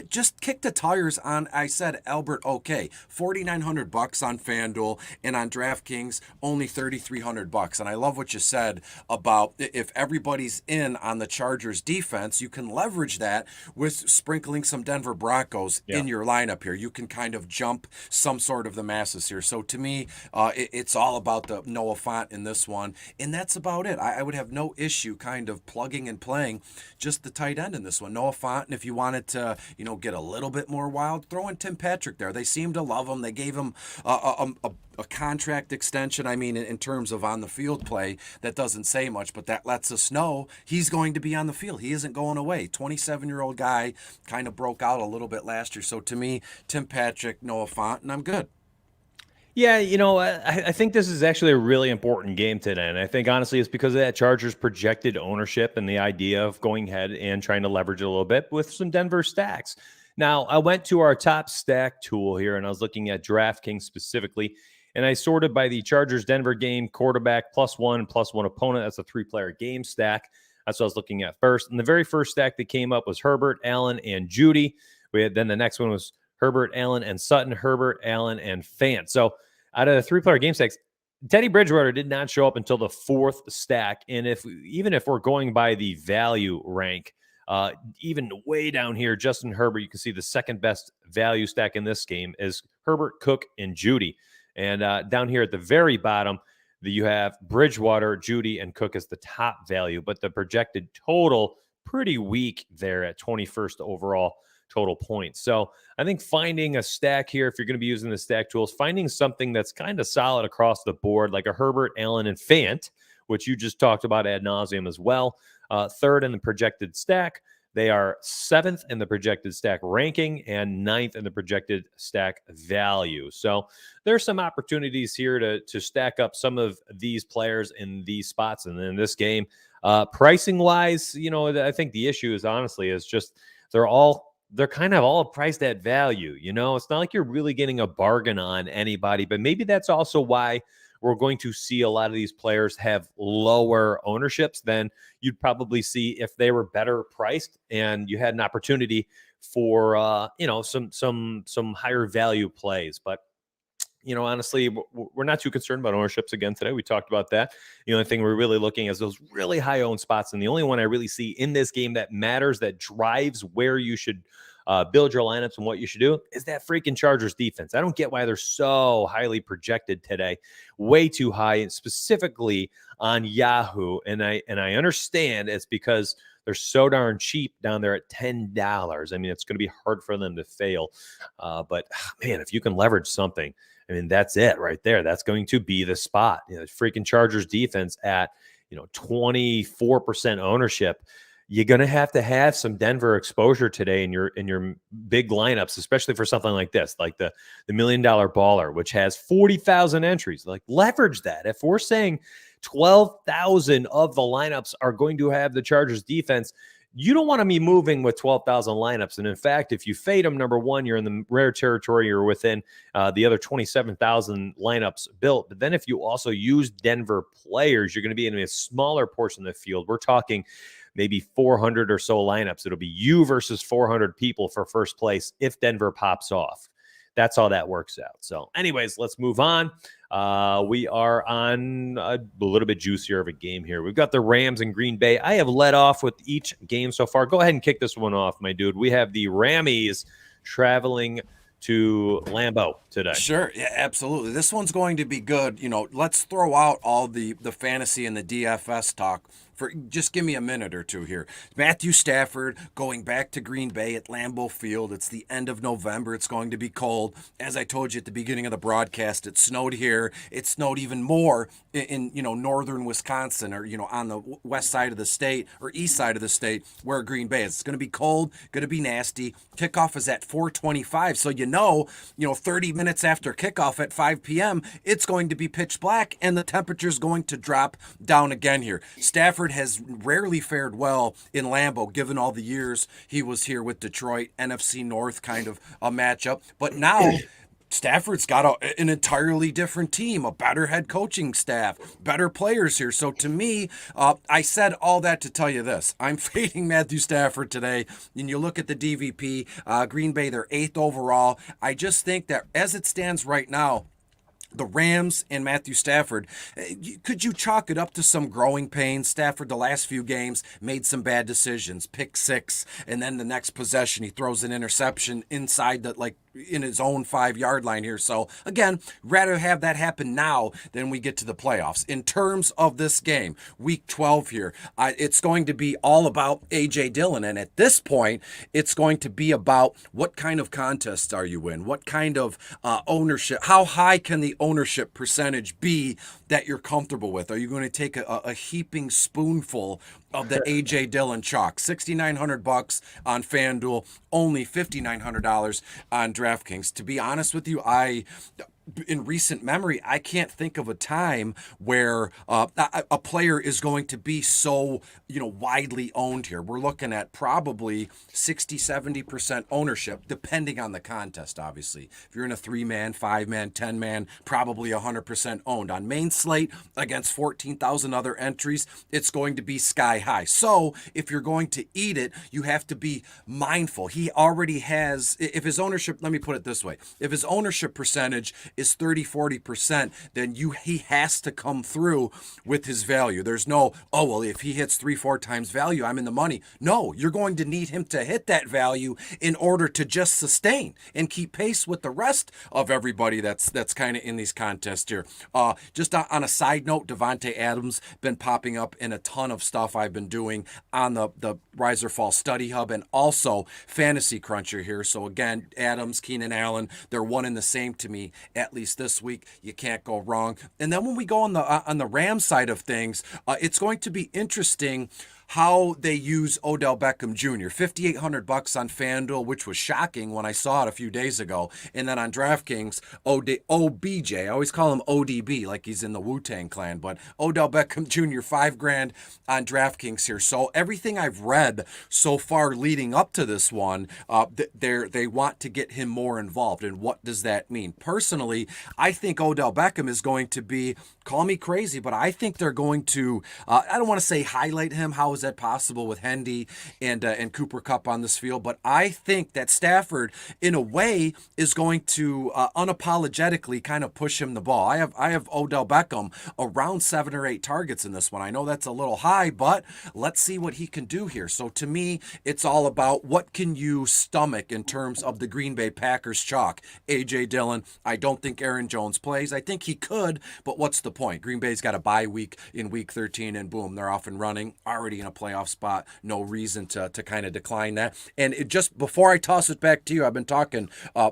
just kick the tires on, I said, Albert OK. $4,900 on FanDuel, and on DraftKings, only $3,300. And I love what you said about if everybody's in on the Chargers defense, you can leverage that with sprinkling some Denver Broncos in your lineup here. You can kind of jump some sort of the masses here. So to me, it's all about the Noah Fant in this one, and that's about it. I would have no issue kind of plugging and playing just the tight end in this one, Noah Fant. And if you wanted to, get a little bit more wild, throw in Tim Patrick there. They seem to love him. They gave him a contract extension. I mean, in terms of on the field play, that doesn't say much, but that lets us know he's going to be on the field. He isn't going away. 27-year-old guy, kind of broke out a little bit last year. So to me, Tim Patrick, Noah Fant, and I'm good. Yeah, I think this is actually a really important game today. And I think, honestly, it's because of that Chargers projected ownership and the idea of going ahead and trying to leverage it a little bit with some Denver stacks. Now, I went to our top stack tool here, and I was looking at DraftKings specifically, and I sorted by the Chargers-Denver game, quarterback, +1 opponent. That's a 3-player game stack. That's what I was looking at first. And the very first stack that came up was Herbert, Allen, and Jeudy. Then the next one was Herbert, Allen, and Sutton, Herbert, Allen, and Fant. So out of the 3-player game stacks, Teddy Bridgewater did not show up until the 4th stack. And even if we're going by the value rank, even way down here, Justin Herbert, you can see the second best value stack in this game is Herbert, Cook, and Jeudy. And down here at the very bottom, you have Bridgewater, Jeudy, and Cook as the top value. But the projected total, pretty weak there at 21st overall total points. So I think finding a stack here, if you're going to be using the stack tools, finding something that's kind of solid across the board, like a Herbert, Allen, and Fant, which you just talked about ad nauseum as well. 3rd in the projected stack. They are 7th in the projected stack ranking and 9th in the projected stack value. So there's some opportunities here to stack up some of these players in these spots. And in this game, pricing wise, I think the issue is honestly is just they're kind of all priced at value. It's not like you're really getting a bargain on anybody, but maybe that's also why we're going to see a lot of these players have lower ownerships than you'd probably see if they were better priced and you had an opportunity for, some higher value plays. But, honestly, we're not too concerned about ownerships again today. We talked about that. The only thing we're really looking at is those really high owned spots. And the only one I really see in this game that matters, that drives where you should build your lineups, and what you should do is that freaking Chargers defense. I don't get why they're so highly projected today, way too high, and specifically on Yahoo. And I understand it's because they're so darn cheap down there at $10. I mean, it's going to be hard for them to fail. But man, if you can leverage something, I mean, that's it right there. That's going to be the spot. You know, freaking Chargers defense at 24% ownership. You're going to have some Denver exposure today in your big lineups, especially for something like this, like the $1 million baller, which has 40,000 entries. Like, leverage that. If we're saying 12,000 of the lineups are going to have the Chargers defense, you don't want to be moving with 12,000 lineups. And in fact, if you fade them, number one, you're in the rare territory. You're within the other 27,000 lineups built. But then if you also use Denver players, you're going to be in a smaller portion of the field. We're talking maybe 400 or so lineups. It'll be you versus 400 people for first place if Denver pops off. That's how that works out. So anyways, let's move on. We are on a little bit juicier of a game here. We've got the Rams and Green Bay. I have led off with each game so far. Go ahead and kick this one off, my dude. We have the Rammies traveling to Lambeau today. Sure. Yeah, absolutely. This one's going to be good. Let's throw out all the fantasy and the DFS talk. Just give me a minute or two here. Matthew Stafford going back to Green Bay at Lambeau Field. It's the end of November. It's going to be cold. As I told you at the beginning of the broadcast, it snowed here. It snowed even more in northern Wisconsin, or on the west side of the state or east side of the state where Green Bay is. It's going to be cold, going to be nasty. Kickoff is at 4:25, so 30 minutes after kickoff at 5 p.m., it's going to be pitch black, and the temperature's going to drop down again here. Stafford has rarely fared well in Lambeau, given all the years he was here with Detroit, NFC North kind of a matchup. But now Stafford's got an entirely different team, a better head coaching staff, better players here. So to me, I said all that to tell you this. I'm fading Matthew Stafford today. And you look at the DVP, Green Bay, they're 8th overall. I just think that as it stands right now, the Rams and Matthew Stafford, could you chalk it up to some growing pains? Stafford, the last few games, made some bad decisions, pick 6, and then the next possession, he throws an interception inside in his own 5-yard line here. So again, rather have that happen now than we get to the playoffs. In terms of this game, week 12 here, it's going to be all about A.J. Dillon. And at this point, it's going to be about what kind of contest are you in? What kind of ownership? How high can the ownership percentage be that you're comfortable with? Are you going to take a heaping spoonful of the A.J. Dillon chalk? $6,900 on FanDuel, only $5,900 on Draftkings. To be honest with you, in recent memory, I can't think of a time where a player is going to be so, widely owned here. We're looking at probably 60-70% ownership, depending on the contest, obviously. If you're in a 3-man, 5-man, 10-man, probably 100% owned. On main slate, against 14,000 other entries, it's going to be sky high. So if you're going to eat it, you have to be mindful. He already has, if his ownership, let me put it this way, if his ownership percentage is 30-40%, then he has to come through with his value. There's no, if he hits 3-4 times value, I'm in the money. No, you're going to need him to hit that value in order to just sustain and keep pace with the rest of everybody that's kind of in these contests here. Just on a side note, Devontae Adams been popping up in a ton of stuff I've been doing on the Rise or Fall Study Hub and also Fantasy Cruncher here. So again, Adams, Keenan Allen, they're one and the same to me, at least this week. You can't go wrong. And then when we go on the Rams side of things, it's going to be interesting how they use Odell Beckham Jr. $5,800 on FanDuel, which was shocking when I saw it a few days ago. And then on DraftKings, OBJ. I always call him ODB, like he's in the Wu-Tang Clan. But Odell Beckham Jr., $5,000 on DraftKings here. So everything I've read so far leading up to this one, they want to get him more involved. And what does that mean? Personally, I think Odell Beckham is going to be, call me crazy, but I think they're going to, I don't want to say highlight him. How is that possible with Hendy and Cooper Kupp on this field? But I think that Stafford, in a way, is going to unapologetically kind of push him the ball. I have Odell Beckham around 7 or 8 targets in this one. I know that's a little high, but let's see what he can do here. So to me, it's all about what can you stomach in terms of the Green Bay Packers chalk. A.J. Dillon, I don't think Aaron Jones plays. I think he could, but what's the point? Green Bay's got a bye week in week 13, and boom, they're off and running, already in a playoff spot. No reason to kind of decline that. And just before I toss it back to you, I've been talking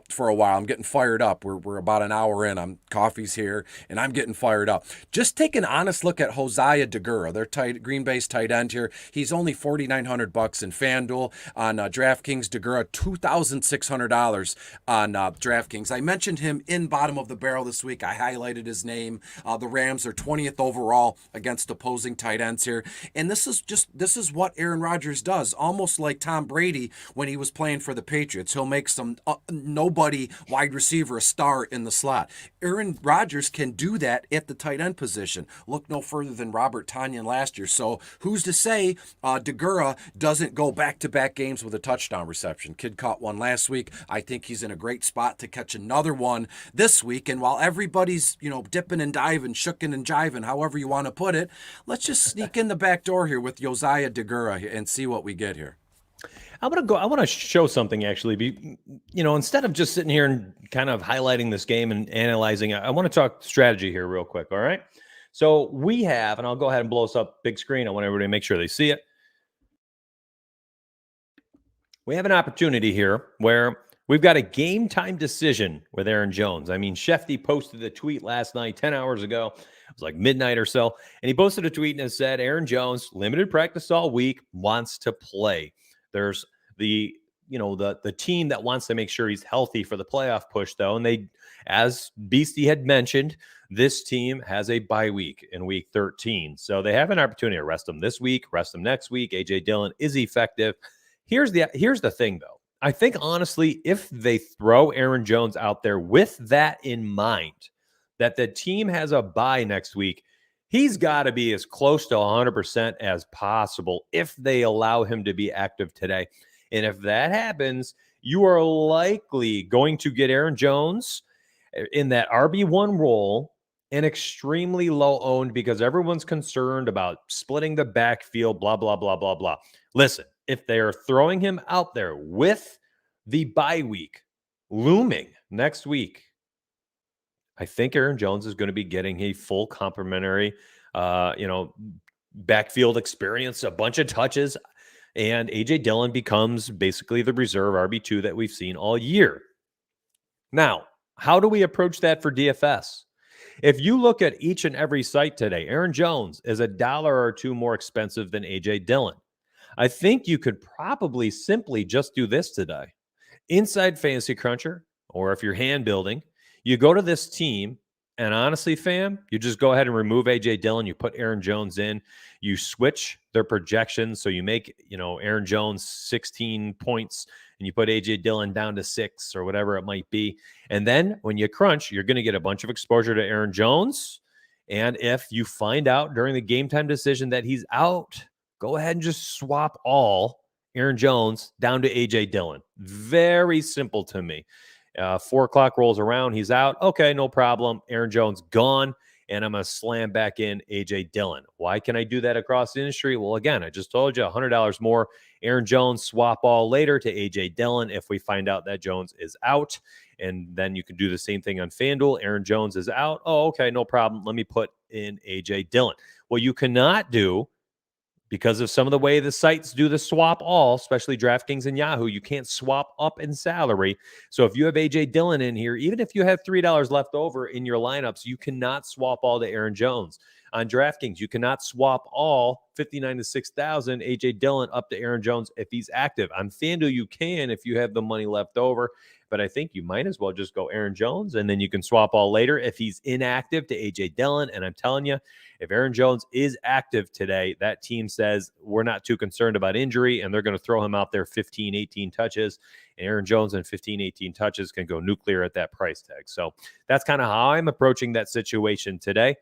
for a while. I'm getting fired up. We're about an hour in. Coffee's here, and I'm getting fired up. Just take an honest look at Josiah Deguara, their Green Bay's tight end here. He's only $4,900 in FanDuel. On Draftkings, Deguara $2,600 on Draftkings. I mentioned him in bottom of the barrel this week. I highlighted his name. The Rams are 20th overall against opposing tight ends here, and this is what Aaron Rodgers does. Almost like Tom Brady when he was playing for the Patriots, he'll make some nobody wide receiver a star in the slot. Aaron Rodgers can do that at the tight end position. Look no further than Robert Tonyan last year. So who's to say Deguara doesn't go back-to-back games with a touchdown reception? Kid caught one last week. I think he's in a great spot to catch another one this week. And while everybody's, dipping and diving, shooking and jiving, however you want to put it, let's just sneak in the back door here with Josiah Deguara and see what we get here. I want to show something actually. Instead of just sitting here and kind of highlighting this game and analyzing it, I want to talk strategy here real quick. All right. So we have, and I'll go ahead and blow us up big screen. I want everybody to make sure they see it. We have an opportunity here where we've got a game time decision with Aaron Jones. I mean, Shefty posted a tweet last night, 10 hours ago. It was like midnight or so. And he posted a tweet and it said, Aaron Jones, limited practice all week, wants to play. There's the team that wants to make sure he's healthy for the playoff push, though. And they, as Beastie had mentioned, this team has a bye week in week 13. So they have an opportunity to rest him this week, rest him next week. A.J. Dillon is effective. Here's the thing, though. I think, honestly, if they throw Aaron Jones out there with that in mind, that the team has a bye next week, he's got to be as close to 100% as possible if they allow him to be active today. And if that happens, you are likely going to get Aaron Jones in that RB1 role and extremely low owned because everyone's concerned about splitting the backfield, blah, blah, blah, blah, blah. Listen, if they're throwing him out there with the bye week looming next week, I think Aaron Jones is going to be getting a full complimentary, backfield experience, a bunch of touches, and A.J. Dillon becomes basically the reserve RB2 that we've seen all year. Now, how do we approach that for DFS? If you look at each and every site today, Aaron Jones is $1 or $2 more expensive than A.J. Dillon. I think you could probably simply just do this today. Inside Fantasy Cruncher, or if you're hand building, you go to this team, and honestly, fam, you just go ahead and remove A.J. Dillon. You put Aaron Jones in. You switch their projections. So you make, Aaron Jones 16 points, and you put A.J. Dillon down to 6 or whatever it might be. And then when you crunch, you're going to get a bunch of exposure to Aaron Jones. And if you find out during the game time decision that he's out, go ahead and just swap all Aaron Jones down to A.J. Dillon. Very simple to me. 4 o'clock rolls around. He's out. Okay, no problem. Aaron Jones gone. And I'm going to slam back in A.J. Dillon. Why can I do that across the industry? Well, again, I just told you $100 more. Aaron Jones, swap all later to A.J. Dillon if we find out that Jones is out. And then you can do the same thing on FanDuel. Aaron Jones is out. Oh, okay, no problem. Let me put in A.J. Dillon. What you cannot do, because of some of the way the sites do the swap all, especially DraftKings and Yahoo, you can't swap up in salary. So if you have A.J. Dillon in here, even if you have $3 left over in your lineups, you cannot swap all to Aaron Jones. On DraftKings, you cannot swap all 59 to 6,000 A.J. Dillon up to Aaron Jones if he's active. On FanDuel, you can if you have the money left over. But I think you might as well just go Aaron Jones, and then you can swap all later if he's inactive to A.J. Dillon. And I'm telling you, if Aaron Jones is active today, that team says we're not too concerned about injury, and they're going to throw him out there 15, 18 touches. And Aaron Jones and 15, 18 touches can go nuclear at that price tag. So that's kind of how I'm approaching that situation today.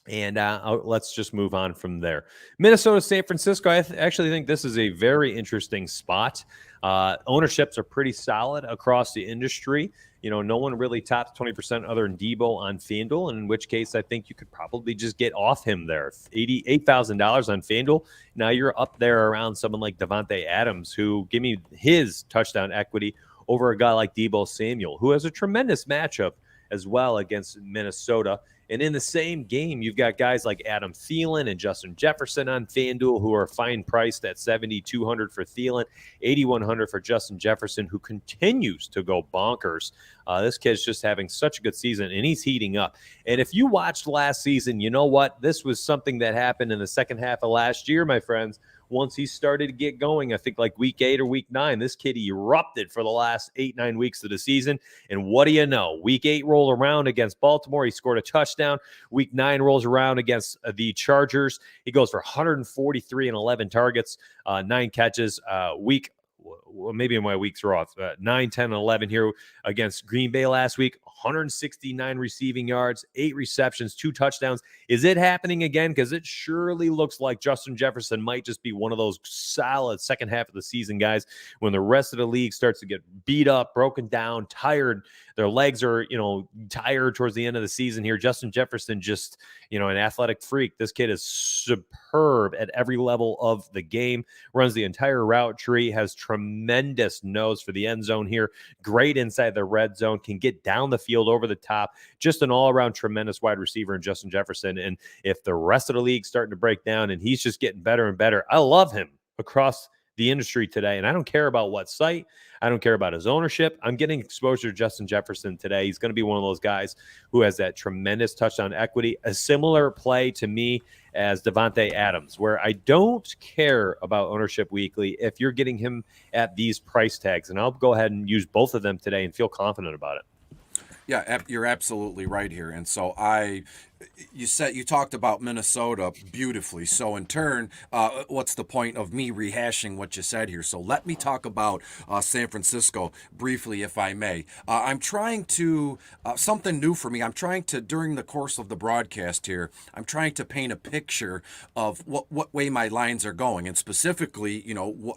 And let's just move on from there. Minnesota, San Francisco. I actually think this is a very interesting spot. Ownerships are pretty solid across the industry. You know, no one really tops 20% other than Debo on FanDuel, and in which case I think you could probably just get off him there. $88,000 on FanDuel. Now you're up there around someone like Devontae Adams, who give me his touchdown equity over a guy like Debo Samuel, who has a tremendous matchup as well against Minnesota. And in the same game, you've got guys like Adam Thielen and Justin Jefferson on FanDuel who are fine priced at $7,200 for Thielen, $8,100 for Justin Jefferson, who continues to go bonkers. This kid's just having such a good season, and he's heating up. And if you watched last season, you know what? This was something that happened in the second half of last year, my friends. Once he started to get going, I think like week 8 or week 9, this kid erupted for the last 8-9 weeks of the season. And what do you know? Week 8 rolled around against Baltimore. He scored a touchdown. Week 9 rolls around against the Chargers. He goes for 143 and 11 targets, 9 catches. Maybe my weeks are off. 9, 10, and 11 here against Green Bay last week. 169 receiving yards, 8 receptions, 2 touchdowns. Is it happening again? Because it surely looks like Justin Jefferson might just be one of those solid second half of the season guys when the rest of the league starts to get beat up, broken down, tired. Their legs are, tired towards the end of the season here. Justin Jefferson just, an athletic freak. This kid is superb at every level of the game, runs the entire route tree, has tremendous nose for the end zone here, great inside the red zone, can get down the field over the top, just an all-around tremendous wide receiver in Justin Jefferson. And if the rest of the league's starting to break down and he's just getting better and better, I love him across the industry today. And I don't care about what site. I don't care about his ownership. I'm getting exposure to Justin Jefferson today. He's going to be one of those guys who has that tremendous touchdown equity. A similar play to me as Devontae Adams, where I don't care about ownership weekly if you're getting him at these price tags. And I'll go ahead and use both of them today and feel confident about it. Yeah, you're absolutely right here. And so you talked about Minnesota beautifully. So in turn, what's the point of me rehashing what you said here? So let me talk about San Francisco briefly, if I may. I'm trying to, something new for me, I'm trying to, during the course of the broadcast here, I'm trying to paint a picture of what way my lines are going, and specifically,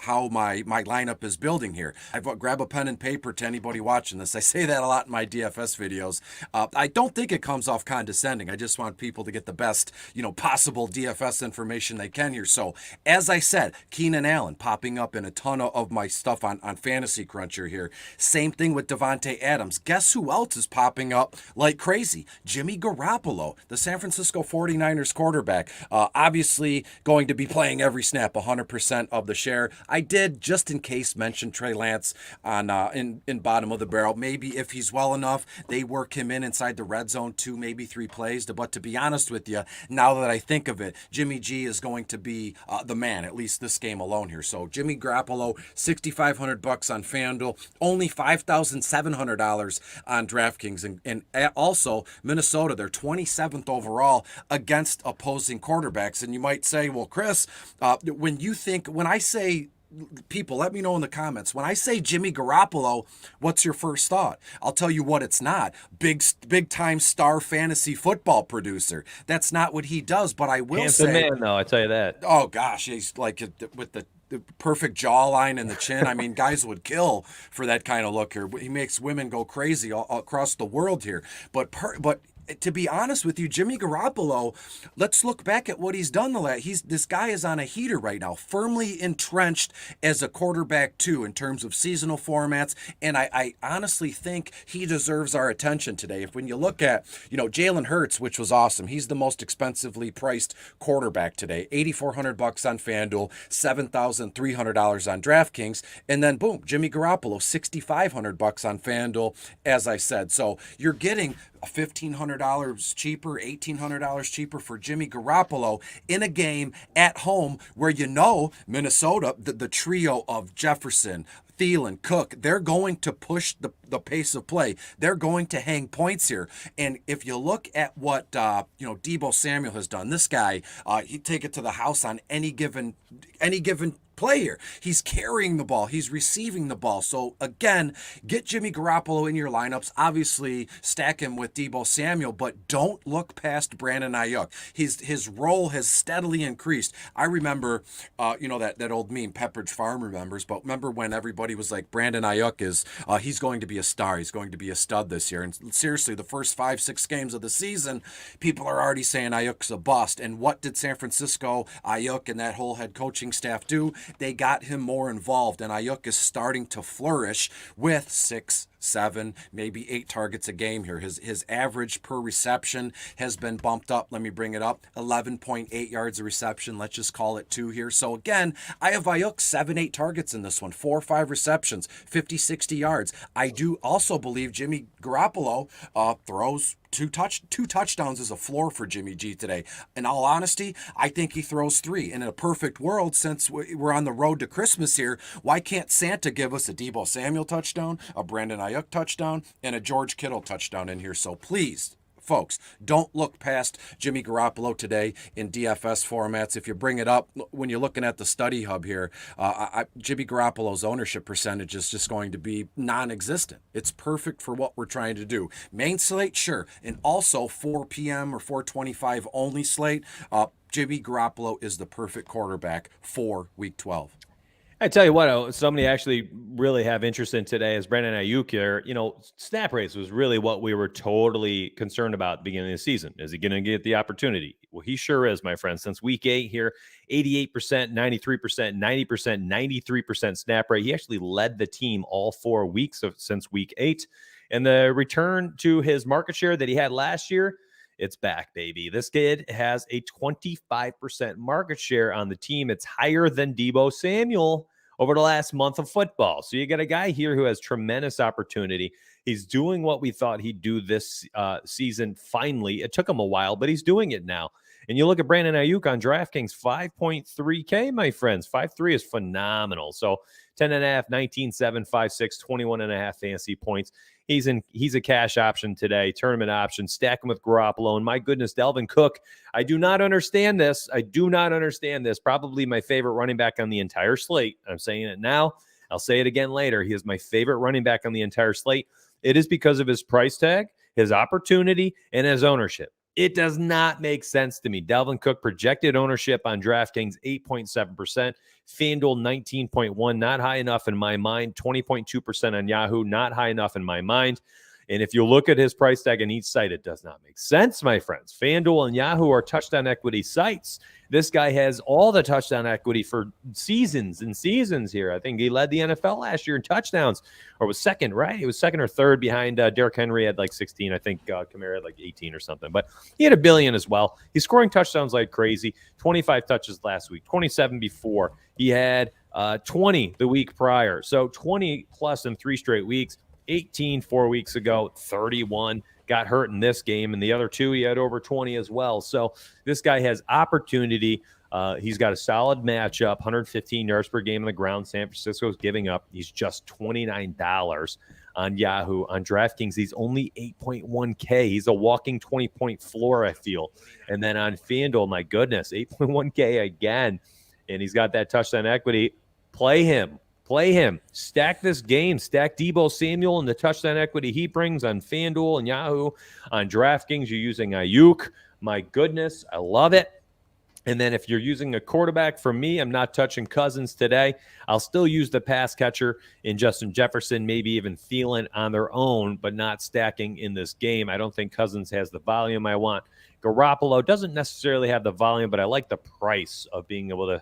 how my lineup is building here. Grab a pen and paper to anybody watching this. I say that a lot in my DFS videos. I don't think it comes off condescending. I just want people to get the best, possible DFS information they can here. So, as I said, Keenan Allen popping up in a ton of my stuff on Fantasy Cruncher here. Same thing with Devontae Adams. Guess who else is popping up like crazy? Jimmy Garoppolo, the San Francisco 49ers quarterback. Obviously going to be playing every snap, 100% of the share. I did, just in case, mention Trey Lance on in bottom of the barrel. Maybe if he's well enough, they work him inside the red zone 2, maybe 3 plays. But to be honest with you, now that I think of it, Jimmy G is going to be the man, at least this game alone here. So Jimmy Garoppolo, $6,500 on FanDuel, only $5,700 on Draftkings. And also, Minnesota, they're 27th overall against opposing quarterbacks. And you might say, well, Chris, when I say, people, let me know in the comments. When I say Jimmy Garoppolo, what's your first thought? I'll tell you what it's not. Big time star fantasy football producer. That's not what he does, but I will Handsome say... man, though, I tell you that. Oh, gosh, he's like with the perfect jawline and the chin. I mean, guys would kill for that kind of look here. He makes women go crazy all across the world here. But to be honest with you, Jimmy Garoppolo, let's look back at what he's done. This guy is on a heater right now, firmly entrenched as a quarterback too in terms of seasonal formats, and I honestly think he deserves our attention today. When you look at, Jalen Hurts, which was awesome, he's the most expensively priced quarterback today, $8,400 on FanDuel, $7,300 on DraftKings, and then boom, Jimmy Garoppolo, $6,500 on FanDuel, as I said. So you're getting $1,500 cheaper, $1,800 cheaper for Jimmy Garoppolo in a game at home where Minnesota, the trio of Jefferson, Thielen, Cook, they're going to push the pace of play. They're going to hang points here. And if you look at what Debo Samuel has done, this guy, he'd take it to the house on any given play here. He's carrying the ball. He's receiving the ball. So again, get Jimmy Garoppolo in your lineups. Obviously, stack him with Deebo Samuel, but don't look past Brandon Ayuk. His role has steadily increased. I remember, that old meme Pepperidge Farm remembers, but remember when everybody was like, Brandon Ayuk he's going to be a star. He's going to be a stud this year. And seriously, the first 5-6 games of the season, people are already saying Ayuk's a bust. And what did San Francisco, Ayuk, and that whole head coaching staff do? They got him more involved, and Ayuk is starting to flourish with 6, 7, maybe 8 targets a game here. His average per reception has been bumped up. Let me bring it up. 11.8 yards a reception. Let's just call it 2 here. So again, I have Ayuk 7, 8 targets in this one, 4 or 5 receptions, 50, 60 yards. I do also believe Jimmy Garoppolo throws two touchdowns is a floor for Jimmy G today. In all honesty, I think he throws 3. And in a perfect world, since we're on the road to Christmas here, why can't Santa give us a Deebo Samuel touchdown, a Brandon Ayuk touchdown, and a George Kittle touchdown in here? So please, folks, don't look past Jimmy Garoppolo today in DFS formats. If you bring it up, when you're looking at the study hub here, Jimmy Garoppolo's ownership percentage is just going to be non-existent. It's perfect for what we're trying to do. Main slate, sure. And also 4 p.m. or 4:25 only slate. Jimmy Garoppolo is the perfect quarterback for Week 12. I tell you what, somebody actually really have interest in today is Brandon Ayuk here. Snap rates was really what we were totally concerned about at the beginning of the season. Is he going to get the opportunity? Well, he sure is, my friend. Since week 8 here, 88%, 93%, 90%, 93% snap rate. He actually led the team all 4 weeks since week 8. And the return to his market share that he had last year, it's back, baby. This kid has a 25% market share on the team. It's higher than Deebo Samuel over the last month of football. So you got a guy here who has tremendous opportunity. He's doing what we thought he'd do this season. Finally, it took him a while, but he's doing it now. And you look at Brandon Ayuk on DraftKings, 5.3K, my friends. 5.3 is phenomenal. So 10.5, 19.7, 5.6, 21.5 fantasy points. He's a cash option today, tournament option, stack him with Garoppolo. And my goodness, Dalvin Cook, I do not understand this. Probably my favorite running back on the entire slate. I'm saying it now. I'll say it again later. He is my favorite running back on the entire slate. It is because of his price tag, his opportunity, and his ownership. It does not make sense to me. Dalvin Cook projected ownership on DraftKings, 8.7%. FanDuel, 19.1%, not high enough in my mind. 20.2% on Yahoo, not high enough in my mind. And if you look at his price tag on each site, it does not make sense, my friends. FanDuel and Yahoo are touchdown equity sites. This guy has all the touchdown equity for seasons and seasons here. I think he led the NFL last year in touchdowns, or was second, right? He was second or third behind Derrick Henry had like 16. I think Kamara had like 18 or something. But he had $1 billion as well. He's scoring touchdowns like crazy. 25 touches last week, 27 before. He had 20 the week prior. So 20 plus in 3 straight weeks. 18 4 weeks ago, 31, got hurt in this game, and the other 2 he had over 20 as well. So this guy has opportunity. He's got a solid matchup, 115 yards per game on the ground. San Francisco's giving up. He's just $29 on Yahoo. On DraftKings, he's only 8.1K. He's a walking 20-point floor, I feel. And then on FanDuel, my goodness, 8.1K again. And he's got that touchdown equity. Play him. Stack this game. Stack Deebo Samuel and the touchdown equity he brings on FanDuel and Yahoo. On DraftKings, you're using Ayuk. My goodness, I love it. And then if you're using a quarterback, for me, I'm not touching Cousins today. I'll still use the pass catcher in Justin Jefferson, maybe even Thielen on their own, but not stacking in this game. I don't think Cousins has the volume I want. Garoppolo doesn't necessarily have the volume, but I like the price of being able to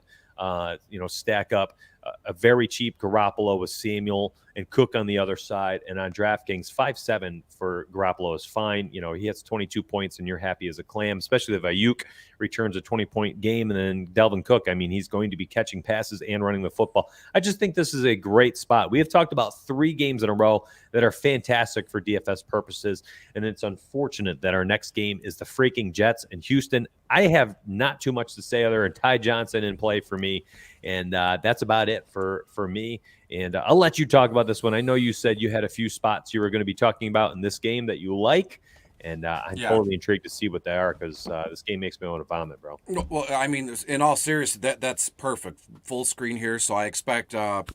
stack up a very cheap Garoppolo with Samuel and Cook on the other side. And on DraftKings, 5.7 for Garoppolo is fine. He hits 22 points and you're happy as a clam, especially if Ayuk returns a 20-point game. And then Dalvin Cook, he's going to be catching passes and running the football. I just think this is a great spot. We have talked about 3 games in a row that are fantastic for DFS purposes. And it's unfortunate that our next game is the freaking Jets and Houston. I have not too much to say other than Ty Johnson in play for me. And that's about it for me. And I'll let you talk about this one. I know you said you had a few spots you were going to be talking about in this game that you like. And I'm Yeah. totally intrigued to see what they are because this game makes me want to vomit, bro. Well, I mean, in all seriousness, that's perfect. Full screen here, so I expect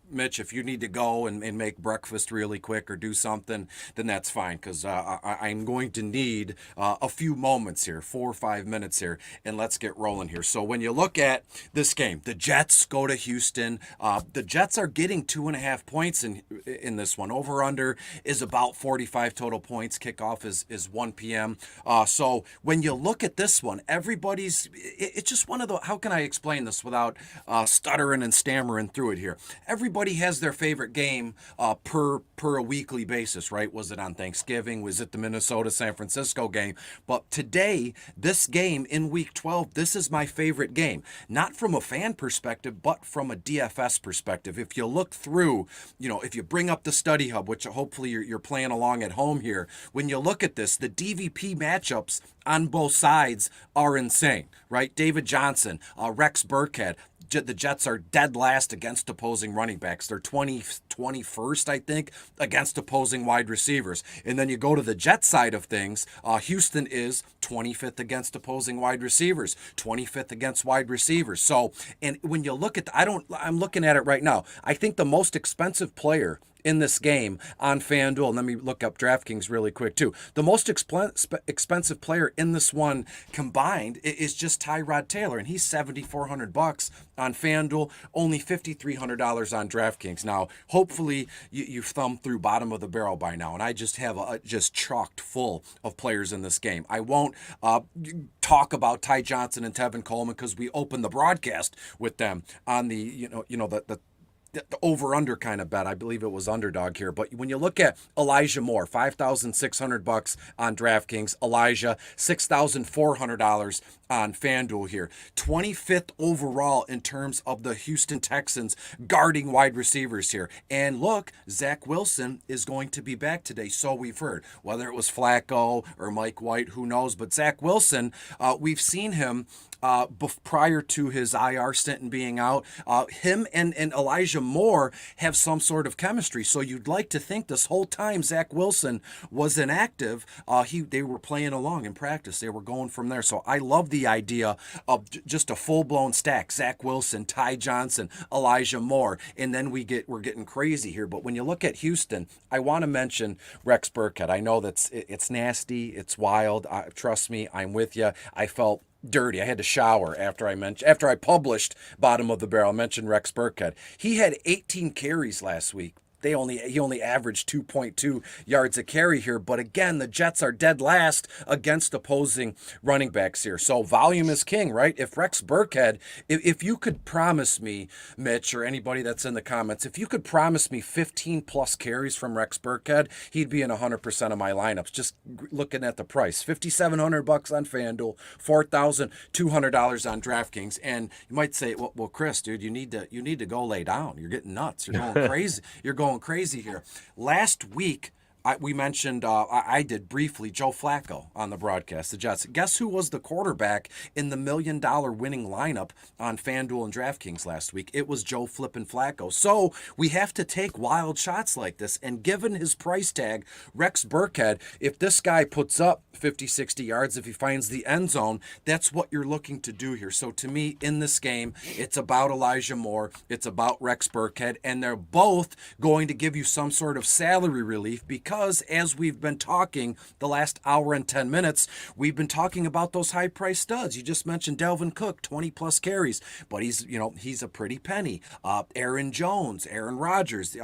Mitch, if you need to go and make breakfast really quick or do something, then that's fine because I'm going to need a few moments here, 4 or 5 minutes here, and let's get rolling here. So when you look at this game, the Jets go to Houston. The Jets are getting 2.5 points in this one. Over under is about 45 total points. Kickoff is 1 p.m. So when you look at this one, it's just one of the, how can I explain this without stuttering and stammering through it here? Everybody has their favorite game per a weekly basis, right? Was it on Thanksgiving? Was it the Minnesota-San Francisco game? But today, this game in week 12, this is my favorite game. Not from a fan perspective, but from a DFS perspective. If you look through, if you bring up the study hub, which hopefully you're playing along at home here, when you look at this, the DVP matchups on both sides are insane, right? David Johnson, Rex Burkhead. The Jets are dead last against opposing running backs. They're 21st, I think, against opposing wide receivers. And then you go to the Jet side of things, Houston is 25th against opposing wide receivers, 25th against wide receivers. So, and when you look at, I'm looking at it right now. I think the most expensive player in this game on FanDuel, and let me look up Draftkings really quick too. The most expensive player in this one combined is just Tyrod Taylor, and he's $7,400 on FanDuel, only $5,300 on Draftkings. Now, hopefully you've thumbed through bottom of the barrel by now, and I just have just chocked full of players in this game. I won't talk about Ty Johnson and Tevin Coleman because we opened the broadcast with them on the the over-under kind of bet. I believe it was underdog here. But when you look at Elijah Moore, $5,600 on DraftKings. Elijah, $6,400 on FanDuel here. 25th overall in terms of the Houston Texans guarding wide receivers here. And look, Zach Wilson is going to be back today, so we've heard. Whether it was Flacco or Mike White, who knows? But Zach Wilson, we've seen him prior to his IR stint and being out, him and Elijah Moore have some sort of chemistry. So you'd like to think this whole time Zach Wilson was inactive, they were playing along in practice. They were going from there. So I love the idea of just a full-blown stack. Zach Wilson, Ty Johnson, Elijah Moore, and then we're getting crazy here. But when you look at Houston, I want to mention Rex Burkhead. I know it's nasty, it's wild. Trust me, I'm with you. I felt dirty. I had to shower after I published bottom of the barrel. I mentioned Rex Burkhead. He had 18 carries last week. He only averaged 2.2 yards a carry here. But again, the Jets are dead last against opposing running backs here. So volume is king, right? If Rex Burkhead, if you could promise me, Mitch, or anybody that's in the comments, if you could promise me 15 plus carries from Rex Burkhead, he'd be in 100% of my lineups. Just looking at the price, $5,700 on FanDuel, $4,200 on DraftKings. And you might say, well, Chris, dude, you need to go lay down. You're getting nuts. You're going crazy. You're going crazy here. Last week, we mentioned, I did briefly, Joe Flacco on the broadcast, the Jets. Guess who was the quarterback in the $1 million winning lineup on FanDuel and DraftKings last week? It was Joe flippin' Flacco. So we have to take wild shots like this. And given his price tag, Rex Burkhead, if this guy puts up 50, 60 yards, if he finds the end zone, that's what you're looking to do here. So to me, in this game, it's about Elijah Moore. It's about Rex Burkhead. And they're both going to give you some sort of salary relief because as we've been talking the last hour and 10 minutes, we've been talking about those high-priced studs. You just mentioned Dalvin Cook, 20-plus carries, but he's a pretty penny. Aaron Jones, Aaron Rodgers,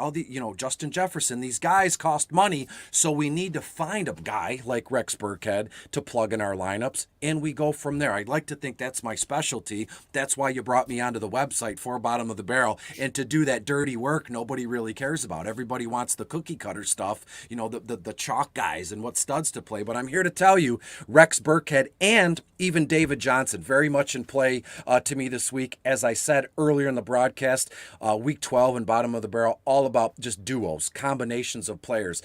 Justin Jefferson, these guys cost money, so we need to find a guy like Rex Burkhead to plug in our lineups, and we go from there. I'd like to think that's my specialty. That's why you brought me onto the website for Bottom of the Barrel, and to do that dirty work nobody really cares about. Everybody wants the cookie cutter stuff, the chalk guys and what studs to play. But I'm here to tell you, Rex Burkhead and even David Johnson, very much in play to me this week. As I said earlier in the broadcast, week 12 and Bottom of the Barrel, all about just duos, combinations of players,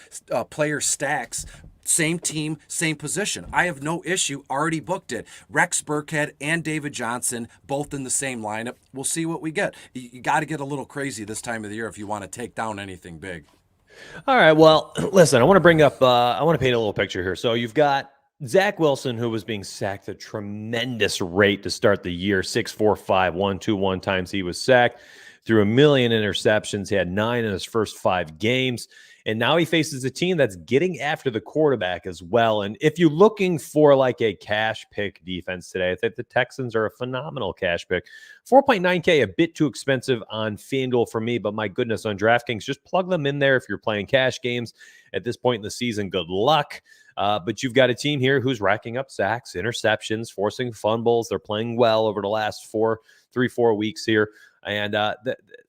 player stacks. Same team, same position. I have no issue. Already booked it. Rex Burkhead and David Johnson, both in the same lineup. We'll see what we get. You got to get a little crazy this time of the year if you want to take down anything big. All right. Well, listen, I want to bring up, I want to paint a little picture here. So you've got Zach Wilson, who was being sacked at a tremendous rate to start the year, 6.45, 121 times he was sacked, threw a million interceptions. He had 9 in his first 5 games. And now he faces a team that's getting after the quarterback as well. And if you're looking for like a cash pick defense today, I think the Texans are a phenomenal cash pick. 4.9K, a bit too expensive on FanDuel for me, but my goodness, on DraftKings, just plug them in there if you're playing cash games at this point in the season. Good luck. But you've got a team here who's racking up sacks, interceptions, forcing fumbles. They're playing well over the last 4 weeks here. And, at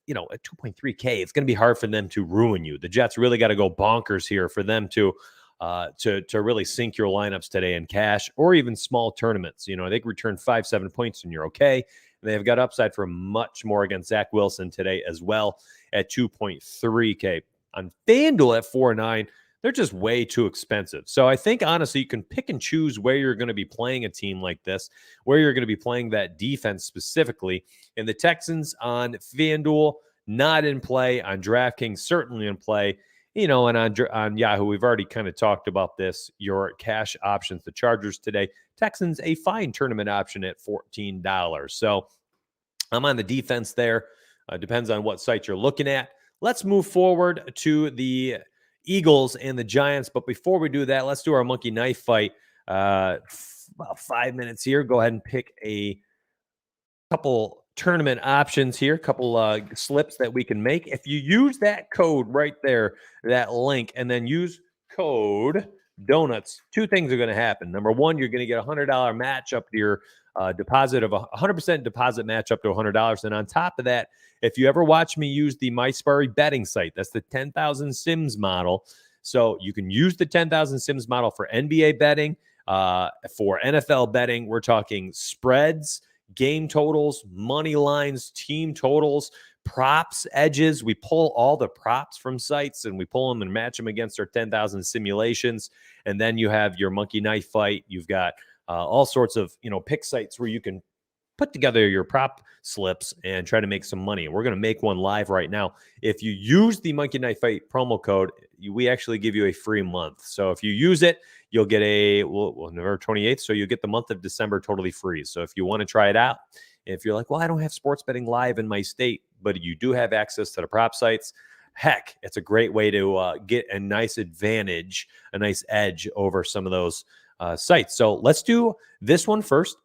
2.3K, it's going to be hard for them to ruin you. The Jets really got to go bonkers here for them to really sink your lineups today in cash or even small tournaments. They can return 5-7 points and you're okay. And they've got upside for much more against Zach Wilson today as well at 2.3K. On FanDuel at 4.9, they're just way too expensive. So I think, honestly, you can pick and choose where you're going to be playing a team like this, where you're going to be playing that defense specifically. And the Texans on FanDuel, not in play. On DraftKings, certainly in play. And on Yahoo, we've already kind of talked about this. Your cash options, the Chargers today. Texans, a fine tournament option at $14. So I'm on the defense there. Depends on what site you're looking at. Let's move forward to the Eagles and the Giants. But before we do that, let's do our monkey knife fight. About 5 minutes here. Go ahead and pick a couple tournament options here, a couple slips that we can make. If you use that code right there, that link, and then use code donuts, 2 things are going to happen. Number one, you're going to get a $100 match up to your deposit of 100% deposit match up to $100. And on top of that, if you ever watch me use the MySparry betting site, that's the 10,000 Sims model. So you can use the 10,000 Sims model for NBA betting, for NFL betting. We're talking spreads, game totals, money lines, team totals, props, edges. We pull all the props from sites and we pull them and match them against our 10,000 simulations. And then you have your monkey knife fight. You've got all sorts of, pick sites where you can put together your prop slips and try to make some money. We're going to make one live right now. If you use the Monkey Knife Fight promo code, we actually give you a free month. So if you use it, you'll get November 28th. So you'll get the month of December totally free. So if you want to try it out, if you're like, well, I don't have sports betting live in my state, but you do have access to the prop sites, heck, it's a great way to get a nice advantage, a nice edge over some of those sites. So let's do this one first.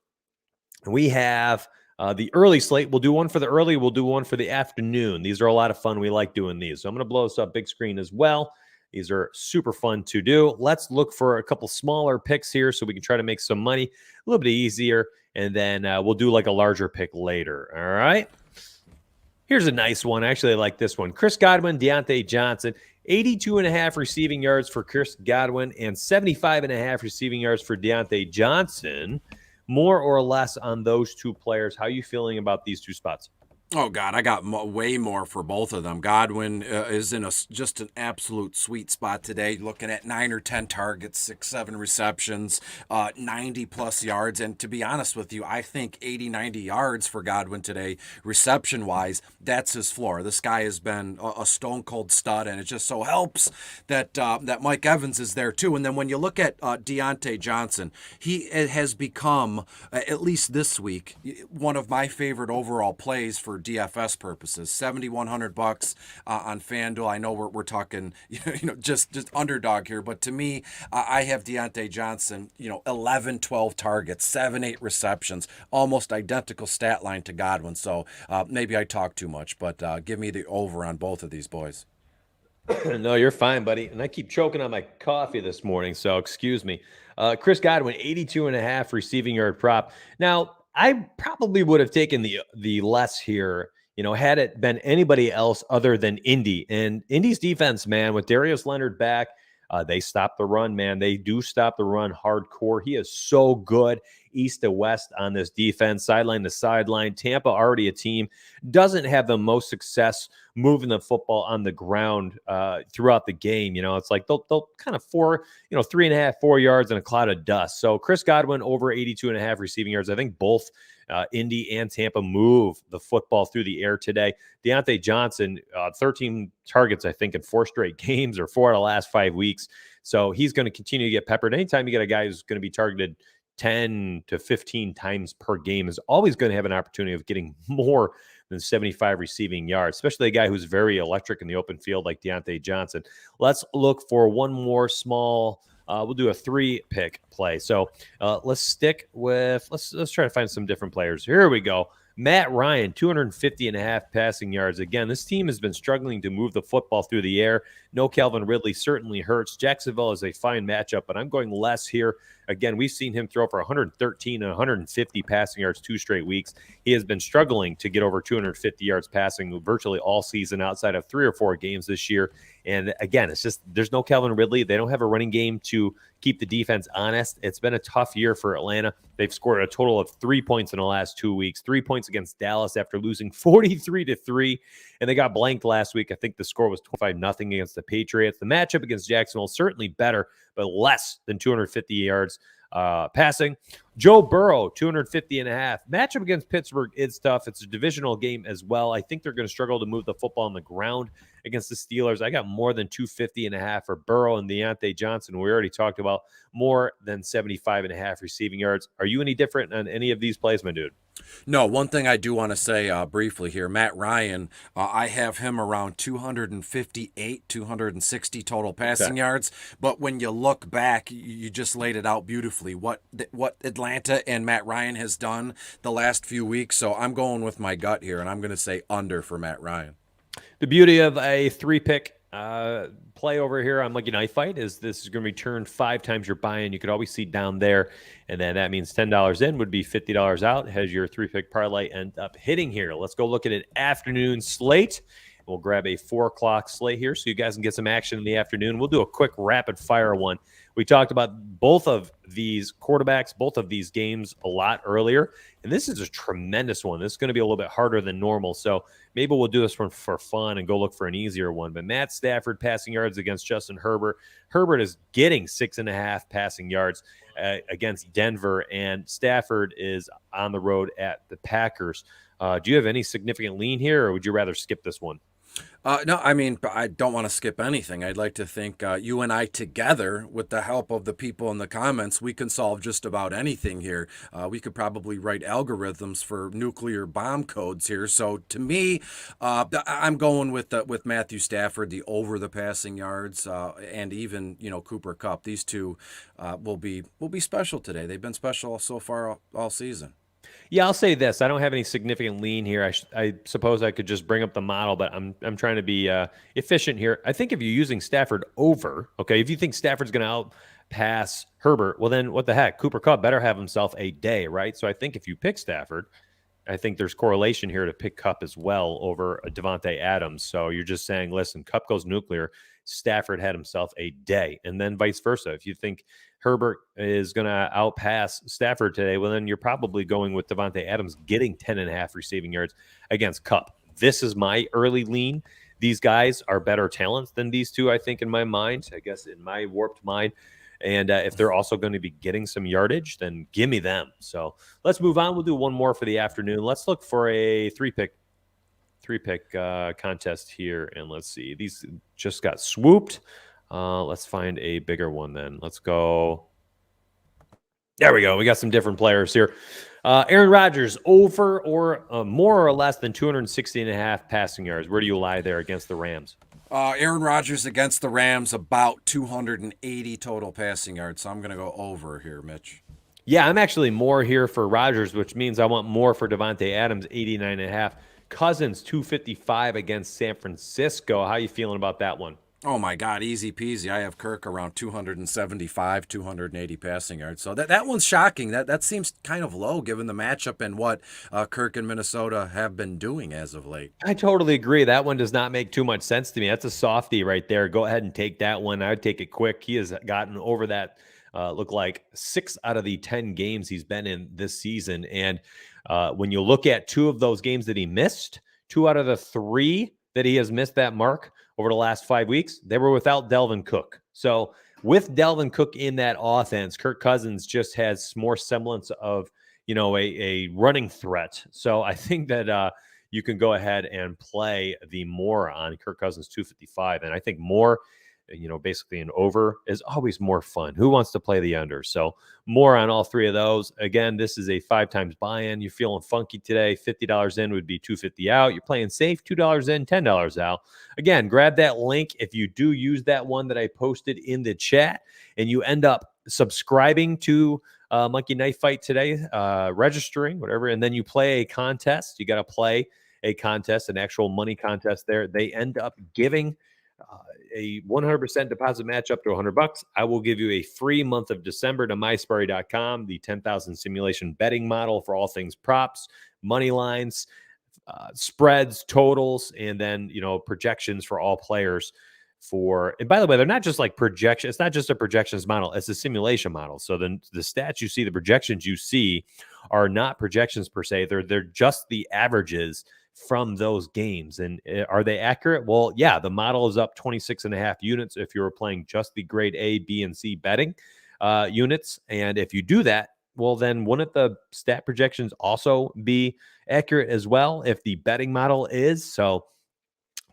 We have the early slate. We'll do one for the early. We'll do one for the afternoon. These are a lot of fun. We like doing these. So I'm going to blow this up big screen as well. These are super fun to do. Let's look for a couple smaller picks here so we can try to make some money, a little bit easier. And then we'll do like a larger pick later. All right. Here's a nice one. Actually, I like this one. Chris Godwin, Deontay Johnson, 82.5 receiving yards for Chris Godwin and 75.5 receiving yards for Deontay Johnson. More or less on those 2 players. How are you feeling about these 2 spots? Oh, God, I got way more for both of them. Godwin is in just an absolute sweet spot today, looking at 9 or 10 targets, 6-7 receptions, 90-plus yards. And to be honest with you, I think 80, 90 yards for Godwin today, reception-wise, that's his floor. This guy has been a stone-cold stud, and it just so helps that that Mike Evans is there, too. And then when you look at Deontay Johnson, he has become, at least this week, one of my favorite overall plays for DFS purposes. $7,100 on FanDuel. I know we're talking, just underdog here, but to me, I have Deontay Johnson, 11, 12 targets, 7, 8 receptions, almost identical stat line to Godwin. So maybe I talk too much, but give me the over on both of these boys. No, you're fine, buddy. And I keep choking on my coffee this morning, so excuse me. Chris Godwin, 82.5 receiving yard prop. Now, I probably would have taken the less here, had it been anybody else other than Indy. And Indy's defense, man, with Darius Leonard back, they stop the run, man. They do stop the run hardcore. He is so good east to west on this defense, sideline to sideline. Tampa, already a team, doesn't have the most success moving the football on the ground throughout the game. It's like they'll kind of 3.5, 4 yards in a cloud of dust. So Chris Godwin over 82.5 receiving yards. I think both Indy and Tampa move the football through the air today. Deontay Johnson, 13 targets, I think, in 4 straight games or 4 out of the last 5 weeks. So he's going to continue to get peppered. Anytime you get a guy who's going to be targeted 10 to 15 times per game is always going to have an opportunity of getting more than 75 receiving yards, especially a guy who's very electric in the open field like Deontay Johnson. Let's look for one more small, we'll do a 3-pick play. So let's stick with, let's try to find some different players. Here we go. Matt Ryan, 250.5 passing yards. Again, this team has been struggling to move the football through the air. No Calvin Ridley certainly hurts. Jacksonville is a fine matchup, but I'm going less here. Again, we've seen him throw for 113 and 150 passing yards 2 straight weeks. He has been struggling to get over 250 yards passing virtually all season outside of 3 or 4 games this year. And again, it's just there's no Calvin Ridley. They don't have a running game to keep the defense honest. It's been a tough year for Atlanta. They've scored a total of 3 points in the last 2 weeks, 3 points against Dallas after losing 43-3. And they got blanked last week. I think the score was 25-0 against the Patriots. The matchup against Jacksonville is certainly better, but less than 250 yards passing. Joe Burrow, 250.5. Matchup against Pittsburgh is tough. It's a divisional game as well. I think they're going to struggle to move the football on the ground against the Steelers. I got more than 250.5 for Burrow and Deontay Johnson. We already talked about more than 75.5 receiving yards. Are you any different on any of these plays, my dude? No, one thing I do want to say briefly here, Matt Ryan, I have him around 258, 260 total passing yards. But when you look back, you just laid it out beautifully, what Atlanta and Matt Ryan has done the last few weeks. So I'm going with my gut here, and I'm going to say under for Matt Ryan. The beauty of a 3-pick play over here on Lucky Knife Fight is this is going to return 5 times your buy-in. You could always see down there, and then that means $10 in would be $50 out. Has your 3-pick parlay end up hitting here? Let's go look at an afternoon slate. We'll grab a 4 o'clock slate here so you guys can get some action in the afternoon. We'll do a quick rapid-fire one. We talked about both of these quarterbacks, both of these games a lot earlier, and this is a tremendous one. This is going to be a little bit harder than normal, so maybe we'll do this one for fun and go look for an easier one. But Matt Stafford passing yards against Justin Herbert. Herbert is getting 6.5 passing yards against Denver, and Stafford is on the road at the Packers. Do you have any significant lean here, or would you rather skip this one? No, I mean, I don't want to skip anything. I'd like to think you and I together, with the help of the people in the comments, we can solve just about anything here. We could probably write algorithms for nuclear bomb codes here. So to me, I'm going with Matthew Stafford, the over the passing yards, and even Cooper Kupp. These two will be special today. They've been special so far all season. Yeah, I'll say this. I don't have any significant lean here. I suppose I could just bring up the model, but I'm trying to be efficient here. I think if you're using Stafford over, okay, if you think Stafford's going to outpass Herbert, well, then what the heck? Cooper Kupp better have himself a day, right? So I think if you pick Stafford, I think there's correlation here to pick Kupp as well over Devontae Adams. So you're just saying, listen, Kupp goes nuclear. Stafford had himself a day, and then vice versa. If you think Herbert is going to outpass Stafford today, well, then you're probably going with Devontae Adams getting 10.5 receiving yards against Kupp. This is my early lean. These guys are better talents than these two, I think, in my mind, I guess in my warped mind. And if they're also going to be getting some yardage, then give me them. So let's move on. We'll do one more for the afternoon. Let's look for a three-pick contest here, and let's see. These just got swooped. Let's find a bigger one then. Let's go. There we go. We got some different players here. Aaron Rodgers, over or more or less than 260.5 passing yards. Where do you lie there against the Rams? Aaron Rodgers against the Rams, about 280 total passing yards. So I'm going to go over here, Mitch. Yeah, I'm actually more here for Rodgers, which means I want more for Devontae Adams, 89.5. Cousins, 255 against San Francisco. How you feeling about that one? Oh, my God, easy peasy. I have Kirk around 275, 280 passing yards. So that one's shocking. That seems kind of low given the matchup and what Kirk and Minnesota have been doing as of late. I totally agree. That one does not make too much sense to me. That's a softie right there. Go ahead and take that one. I would take it quick. He has gotten over that, look like 6 out of the 10 games he's been in this season. And when you look at 2 of those games that he missed, 2 out of the 3 that he has missed that mark over the last 5 weeks, they were without Dalvin Cook. So with Dalvin Cook in that offense, Kirk Cousins just has more semblance of a running threat. So I think that you can go ahead and play the more on Kirk Cousins 255. And I think more, basically an over is always more fun. Who wants to play the under? So more on all three of those. Again, this is a 5 times buy-in. You're feeling funky today. $50 in would be $250 out. You're playing safe, $2 in, $10 out. Again, grab that link if you do use that one that I posted in the chat, and you end up subscribing to Monkey Knife Fight today, registering, whatever, and then you play a contest. You got to play a contest, an actual money contest there. They end up giving a 100% deposit match up to $100. I will give you a free month of December to mysparry.com, the 10,000 simulation betting model for all things props, money lines, spreads, totals, and then, projections for all players. And by the way, they're not just like projection. It's not just a projections model. It's a simulation model. So then the stats you see, the projections you see are not projections per se. They're just the averages from those games. And are they accurate? Well, yeah, the model is up 26.5 units if you were playing just the grade A, B, and C betting units. And if you do that, well, then wouldn't the stat projections also be accurate as well if the betting model is? So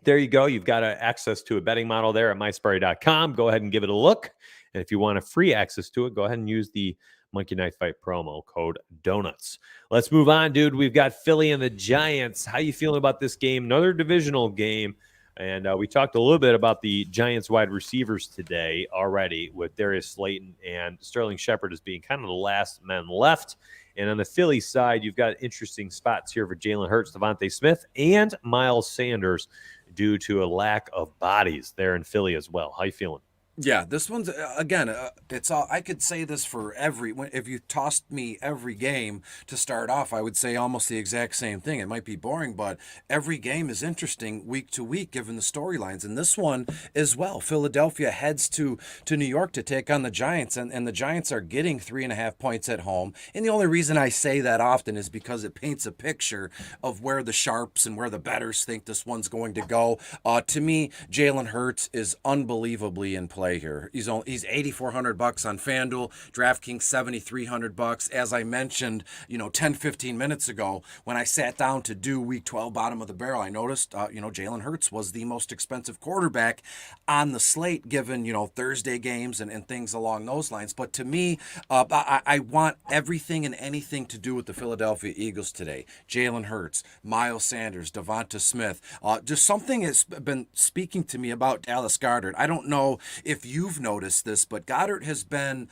there you go. You've got access to a betting model there at mysparry.com. Go ahead and give it a look. And if you want a free access to it, go ahead and use the Monkey Knife Fight promo code donuts. Let's move on, dude. We've got Philly and the Giants. How you feeling about this game? Another divisional game. And we talked a little bit about the Giants wide receivers today already, with Darius Slayton and Sterling Shepard as being kind of the last men left. And on the Philly side, you've got interesting spots here for Jalen Hurts, Devontae Smith, and Miles Sanders due to a lack of bodies there in Philly as well. How you feeling? Yeah, this one's again. It's all I could say this for if you tossed me every game to start off, I would say almost the exact same thing. It might be boring, but every game is interesting week to week given the storylines. And this one as well. Philadelphia heads to New York to take on the Giants, and the Giants are getting 3.5 points at home. And the only reason I say that often is because it paints a picture of where the sharps and where the bettors think this one's going to go. To me, Jalen Hurts is unbelievably in play here. He's $8,400 on FanDuel, DraftKings $7,300. As I mentioned, 10-15 minutes ago when I sat down to do Week 12 bottom of the barrel, I noticed Jalen Hurts was the most expensive quarterback on the slate given Thursday games and things along those lines. But to me, I want everything and anything to do with the Philadelphia Eagles today. Jalen Hurts, Miles Sanders, Devonta Smith. Just something has been speaking to me about Dallas Goedert. I don't know if you've noticed this, but Goddard has been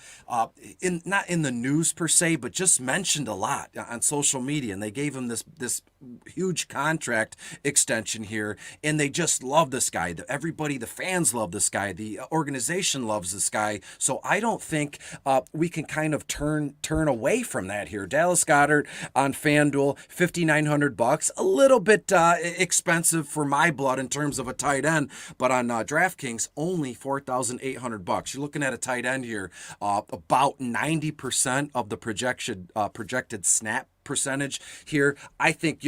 not in the news per se, but just mentioned a lot on social media. And they gave him this huge contract extension here, and they just love this guy. Everybody, the fans love this guy. The organization loves this guy. So I don't think we can kind of turn away from that here. Dallas Goedert on FanDuel, $5,900, a little bit expensive for my blood in terms of a tight end, but on DraftKings only $4,800. You're looking at a tight end here, about 90% of the projected snap percentage here. I think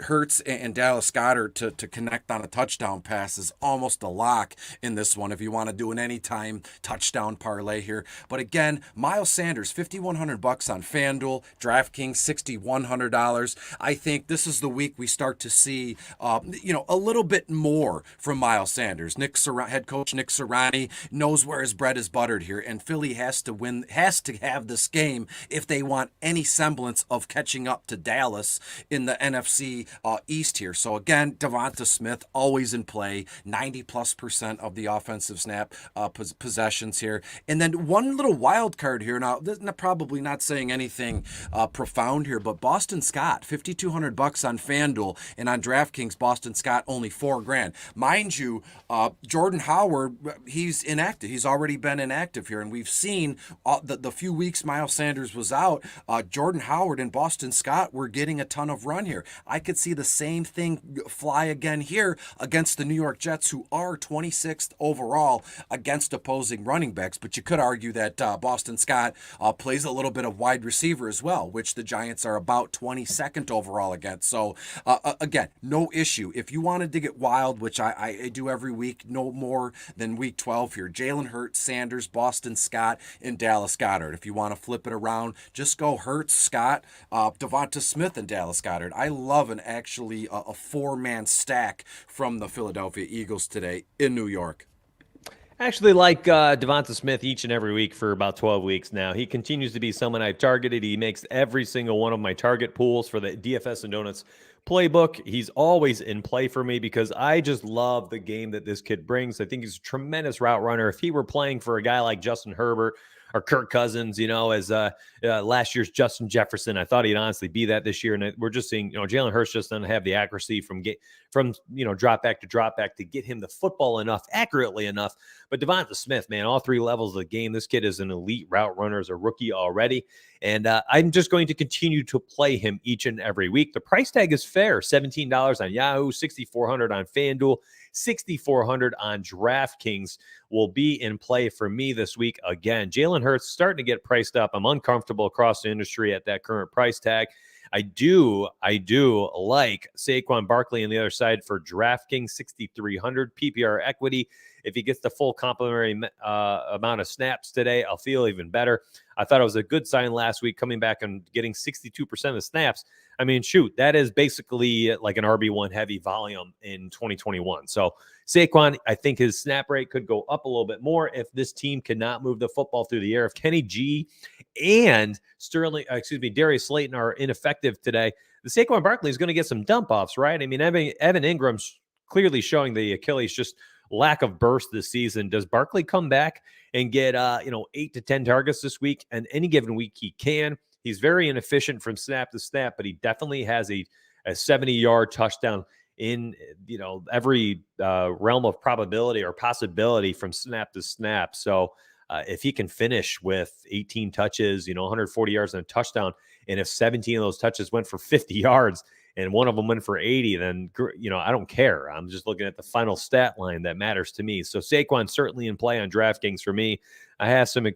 Hurts and Dallas Goedert to connect on a touchdown pass is almost a lock in this one if you want to do an anytime touchdown parlay here. But again, Miles Sanders $5,100 on FanDuel, DraftKings $6,100. I think this is the week we start to see a little bit more from Miles Sanders. Head coach Nick Sirianni knows where his bread is buttered here, and Philly has to have this game if they want any semblance of catching up to Dallas in the NFC East here. So again, Devonta Smith always in play, 90+% of the offensive snap possessions here. And then one little wild card here. Now, this is probably not saying anything profound here, but Boston Scott, $5,200 on FanDuel, and on DraftKings, Boston Scott only $4,000. Mind you, Jordan Howard, he's inactive. He's already been inactive here, and we've seen the few weeks Miles Sanders was out. Jordan Howard and Boston Boston Scott were getting a ton of run here. I could see the same thing fly again here against the New York Jets, who are 26th overall against opposing running backs. But you could argue that Boston Scott plays a little bit of wide receiver as well, which the Giants are about 22nd overall against. So again, no issue. If you wanted to get wild, which I do every week, no more than week 12 here, Jalen Hurts, Sanders, Boston Scott, and Dallas Goedert. If you want to flip it around, just go Hurts, Scott, Devonta Smith, and Dallas Goedert. I love a four-man stack from the Philadelphia Eagles today in New York. Actually, like Devonta Smith each and every week for about 12 weeks now. He continues to be someone I've targeted. He makes every single one of my target pools for the DFS and Donuts playbook. He's always in play for me because I just love the game that this kid brings. I think he's a tremendous route runner. If he were playing for a guy like Justin Herbert or Kirk Cousins, as last year's Justin Jefferson, I thought he'd honestly be that this year. And we're just seeing, Jalen Hurts just doesn't have the accuracy from drop back to get him the football accurately enough. But Devonta Smith, man, all three levels of the game. This kid is an elite route runner as a rookie already. And I'm just going to continue to play him each and every week. The price tag is fair. $17 on Yahoo, $6,400 on FanDuel, $6,400 on Draftkings will be in play for me this week. Again, Jalen Hurts starting to get priced up. I'm uncomfortable across the industry at that current price tag. I do like Saquon Barkley on the other side for DraftKings, 6,300 PPR equity. If he gets the full complimentary amount of snaps today, I'll feel even better. I thought it was a good sign last week coming back and getting 62% of the snaps. I mean, shoot, that is basically like an RB1 heavy volume in 2021. So Saquon, I think his snap rate could go up a little bit more if this team cannot move the football through the air. If Kenny G and Darius Slayton are ineffective today, the Saquon Barkley is going to get some dump offs, right? I mean, Evan Ingram's clearly showing the Achilles just lack of burst this season. Does Barkley come back and get 8 to 10 targets this week? And any given week he can. He's very inefficient from snap to snap, but he definitely has a 70-yard touchdown in every realm of probability or possibility from snap to snap. So if he can finish with 18 touches, 140 yards and a touchdown, and if 17 of those touches went for 50 yards and one of them went for 80, then I don't care. I'm just looking at the final stat line that matters to me. So Saquon certainly in play on DraftKings for me. I have some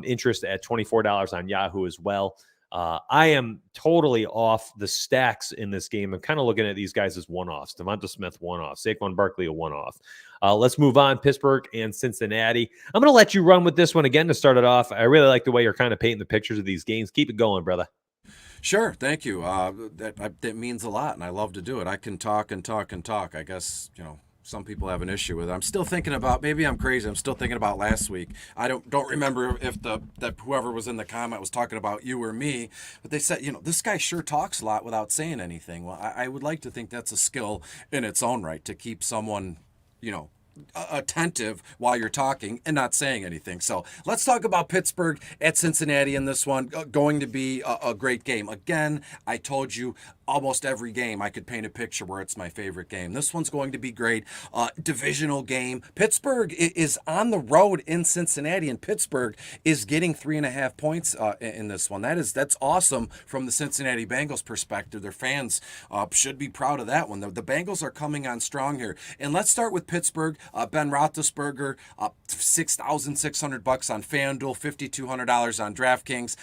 interest at $24 on Yahoo as well. I am totally off the stacks in this game. I'm kind of looking at these guys as one-offs. Devonta Smith, one-off. Saquon Barkley, a one-off. Let's move on. Pittsburgh and Cincinnati. I'm going to let you run with this one again to start it off. I really like the way you're kind of painting the pictures of these games. Keep it going, brother. Sure, thank you. That means a lot, and I love to do it. I can talk and talk and talk. I guess, some people have an issue with it. I'm still thinking about, maybe I'm crazy, I'm still thinking about last week. I don't remember if that whoever was in the comment was talking about you or me, but they said, this guy sure talks a lot without saying anything. Well, I would like to think that's a skill in its own right, to keep someone, attentive while you're talking and not saying anything. So let's talk about Pittsburgh at Cincinnati in this one. Going to be a great game. Again, I told you almost every game I could paint a picture where it's my favorite game. This one's going to be great. Divisional game. Pittsburgh is on the road in Cincinnati, and Pittsburgh is getting 3.5 points in this one. That's awesome from the Cincinnati Bengals perspective. Their fans should be proud of that one. The Bengals are coming on strong here. And let's start with Pittsburgh. Ben Roethlisberger, $6,600 on FanDuel, $5,200 on DraftKings.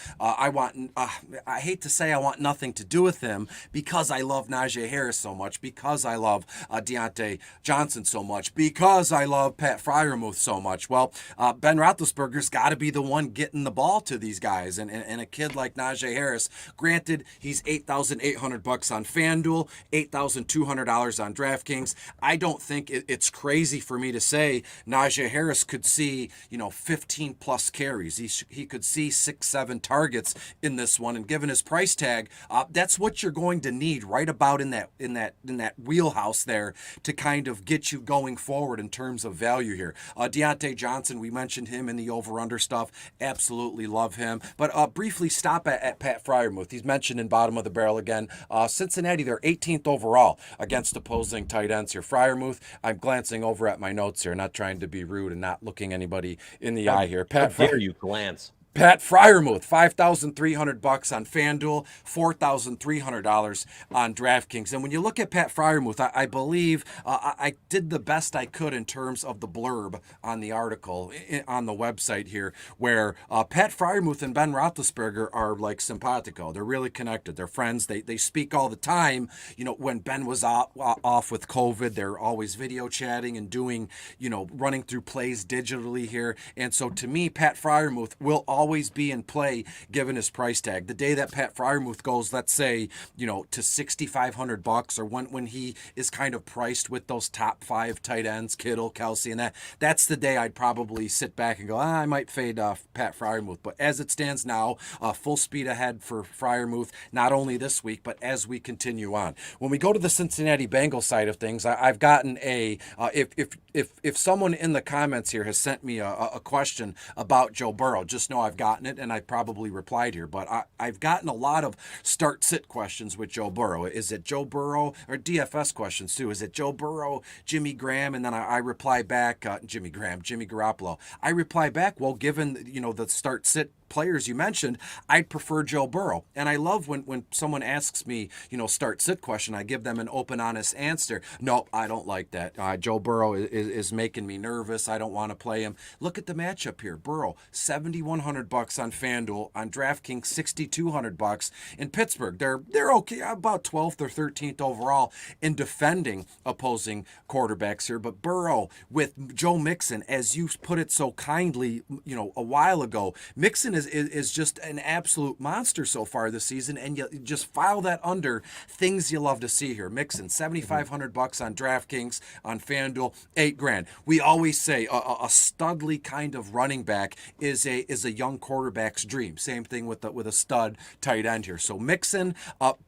I hate to say I want nothing to do with him because I love Najee Harris so much, because I love Deontay Johnson so much, because I love Pat Freiermuth so much. Well, Ben Roethlisberger's got to be the one getting the ball to these guys, and a kid like Najee Harris, granted, he's $8,800 on FanDuel, $8,200 on DraftKings. I don't think it's crazy for me to say Najee Harris could see 15 plus carries. He could see 6-7 targets in this one, and given his price tag, that's what you're going to need right about in that wheelhouse there to kind of get you going forward in terms of value here. Deontay Johnson, we mentioned him in the over-under stuff. Absolutely love him. But briefly stop at Pat Freiermuth. He's mentioned in bottom of the barrel again. Cincinnati, they're 18th overall against opposing tight ends here. Freiermuth, I'm glancing over at my notes here, not trying to be rude and not looking anybody in the eye here. How dare you glance? Pat Fryermuth, $5,300 on FanDuel, $4,300 on DraftKings. And when you look at Pat Fryermuth, I believe I did the best I could in terms of the blurb on the article on the website here, where Pat Fryermuth and Ben Roethlisberger are like simpatico. They're really connected. They're friends. They speak all the time. You know, when Ben was off with COVID, they're always video chatting and doing, you know, running through plays digitally here. And so to me, Pat Fryermuth will always be in play given his price tag. The day that Pat Fryermuth goes, let's say, you know, to $6,500, or when he is kind of priced with those top 5 tight ends, Kittle, Kelsey, and that's the day I'd probably sit back and go, I might fade Pat Fryermuth. But as it stands now, full speed ahead for Fryermuth, not only this week, but as we continue on. When we go to the Cincinnati Bengals side of things, I've gotten if someone in the comments here has sent me a question about Joe Burrow, just know I've gotten it, and I probably replied here, but I've gotten a lot of start-sit questions with Joe Burrow. Is it Joe Burrow, or DFS questions too? Is it Joe Burrow, Jimmy Graham? And then I reply back, Jimmy Garoppolo. I reply back, well, given, you know, the start-sit players you mentioned, I'd prefer Joe Burrow. And I love when someone asks me, you know, start-sit question, I give them an open, honest answer. Nope, I don't like that. Joe Burrow is making me nervous. I don't want to play him. Look at the matchup here. Burrow, $7,100 on FanDuel. On DraftKings, $6,200. In Pittsburgh, they're okay, about 12th or 13th overall in defending opposing quarterbacks here. But Burrow with Joe Mixon, as you put it so kindly, you know, a while ago, Mixon is just an absolute monster so far this season, and you just file that under things you love to see here. Mixon, $7,500 on DraftKings, on FanDuel, $8,000. We always say a studly kind of running back is a young quarterback's dream. Same thing with a stud tight end here. So Mixon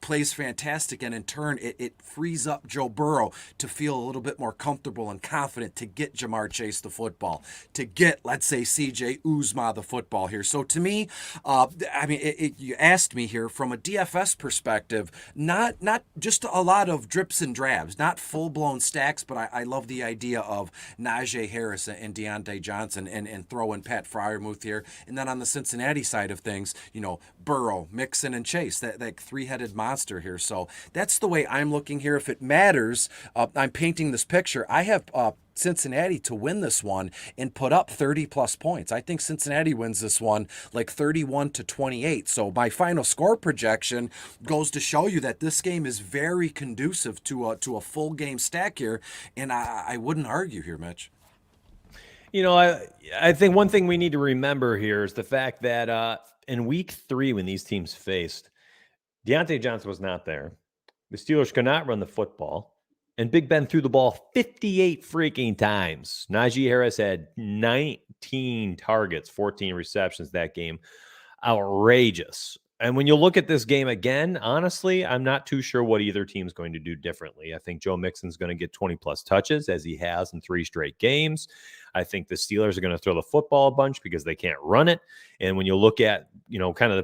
plays fantastic, and in turn it frees up Joe Burrow to feel a little bit more comfortable and confident to get Jamar Chase the football, to get, let's say, CJ Uzomah the football here. So to me, I mean, you asked me here from a DFS perspective, not just a lot of drips and drabs, not full-blown stacks, but I love the idea of Najee Harris and Deontay Johnson and throw in Pat Fryermuth here. And then on the Cincinnati side of things, you know, Burrow, Mixon, and Chase, that three-headed monster here. So that's the way I'm looking here. If it matters, I'm painting this picture. I have Cincinnati to win this one and put up 30 plus points. I think Cincinnati wins this one like 31-28. So my final score projection goes to show you that this game is very conducive to a full game stack here, and I wouldn't argue here, Mitch. You know, I think one thing we need to remember here is the fact that in week 3, when these teams faced, Deontay Johnson was not there. The Steelers could not run the football. And Big Ben threw the ball 58 freaking times. Najee Harris had 19 targets, 14 receptions that game. Outrageous. And when you look at this game again, honestly, I'm not too sure what either team's going to do differently. I think Joe Mixon's going to get 20-plus touches, as he has in 3 straight games. I think the Steelers are going to throw the football a bunch because they can't run it. And when you look at, you know, kind of the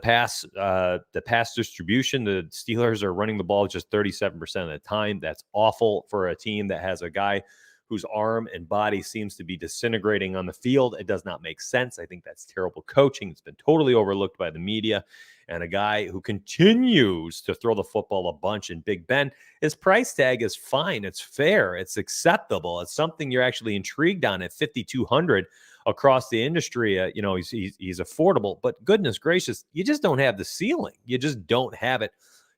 pass distribution, the Steelers are running the ball just 37% of the time. That's awful for a team that has a guy whose arm and body seems to be disintegrating on the field. It does not make sense. I think that's terrible coaching. It's been totally overlooked by the media. And a guy who continues to throw the football a bunch in Big Ben, his price tag is fine. It's fair. It's acceptable. It's something you're actually intrigued on at $5,200 across the industry. You know, he's affordable, but goodness gracious, you just don't have the ceiling. You just don't have it.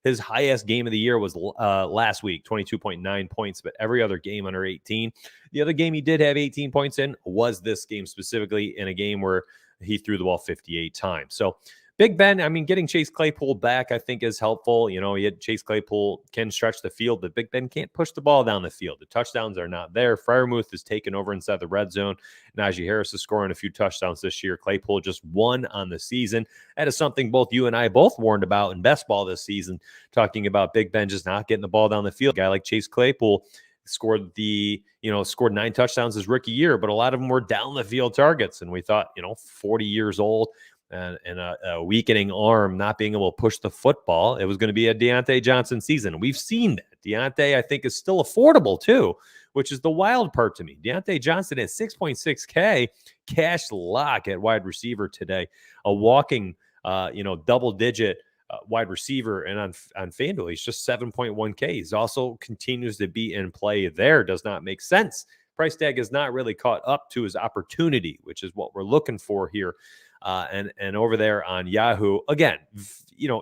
His highest game of the year was last week, 22.9 points, but every other game under 18. The other game he did have 18 points in was this game specifically, in a game where he threw the ball 58 times. So Big Ben, I mean, getting Chase Claypool back, I think, is helpful. You know, Chase Claypool can stretch the field, but Big Ben can't push the ball down the field. The touchdowns are not there. Fryermuth is taken over inside the red zone. Najee Harris is scoring a few touchdowns this year. Claypool just won on the season. That is something both you and I both warned about in best ball this season, talking about Big Ben just not getting the ball down the field. A guy like Chase Claypool scored 9 touchdowns his rookie year, but a lot of them were down the field targets. And we thought, 40 years old, and a weakening arm, not being able to push the football, it was going to be a Deontay Johnson season. We've seen that. Deontay, I think, is still affordable too, which is the wild part to me. Deontay Johnson at 6.6K, cash lock at wide receiver today, a walking, double-digit wide receiver, and on FanDuel, he's just 7.1K. He's also continues to be in play there. Does not make sense. Price tag is not really caught up to his opportunity, which is what we're looking for here. And over there on Yahoo, again,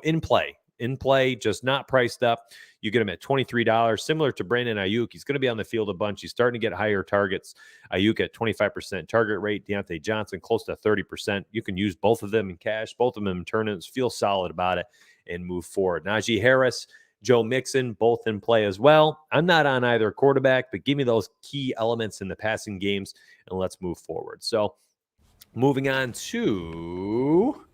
in play, just not priced up. You get him at $23, similar to Brandon Ayuk. He's going to be on the field a bunch. He's starting to get higher targets. Ayuk at 25% target rate. Deontay Johnson close to 30%. You can use both of them in cash, both of them in tournaments. Feel solid about it and move forward. Najee Harris, Joe Mixon, both in play as well. I'm not on either quarterback, but give me those key elements in the passing games, and let's move forward. So moving on to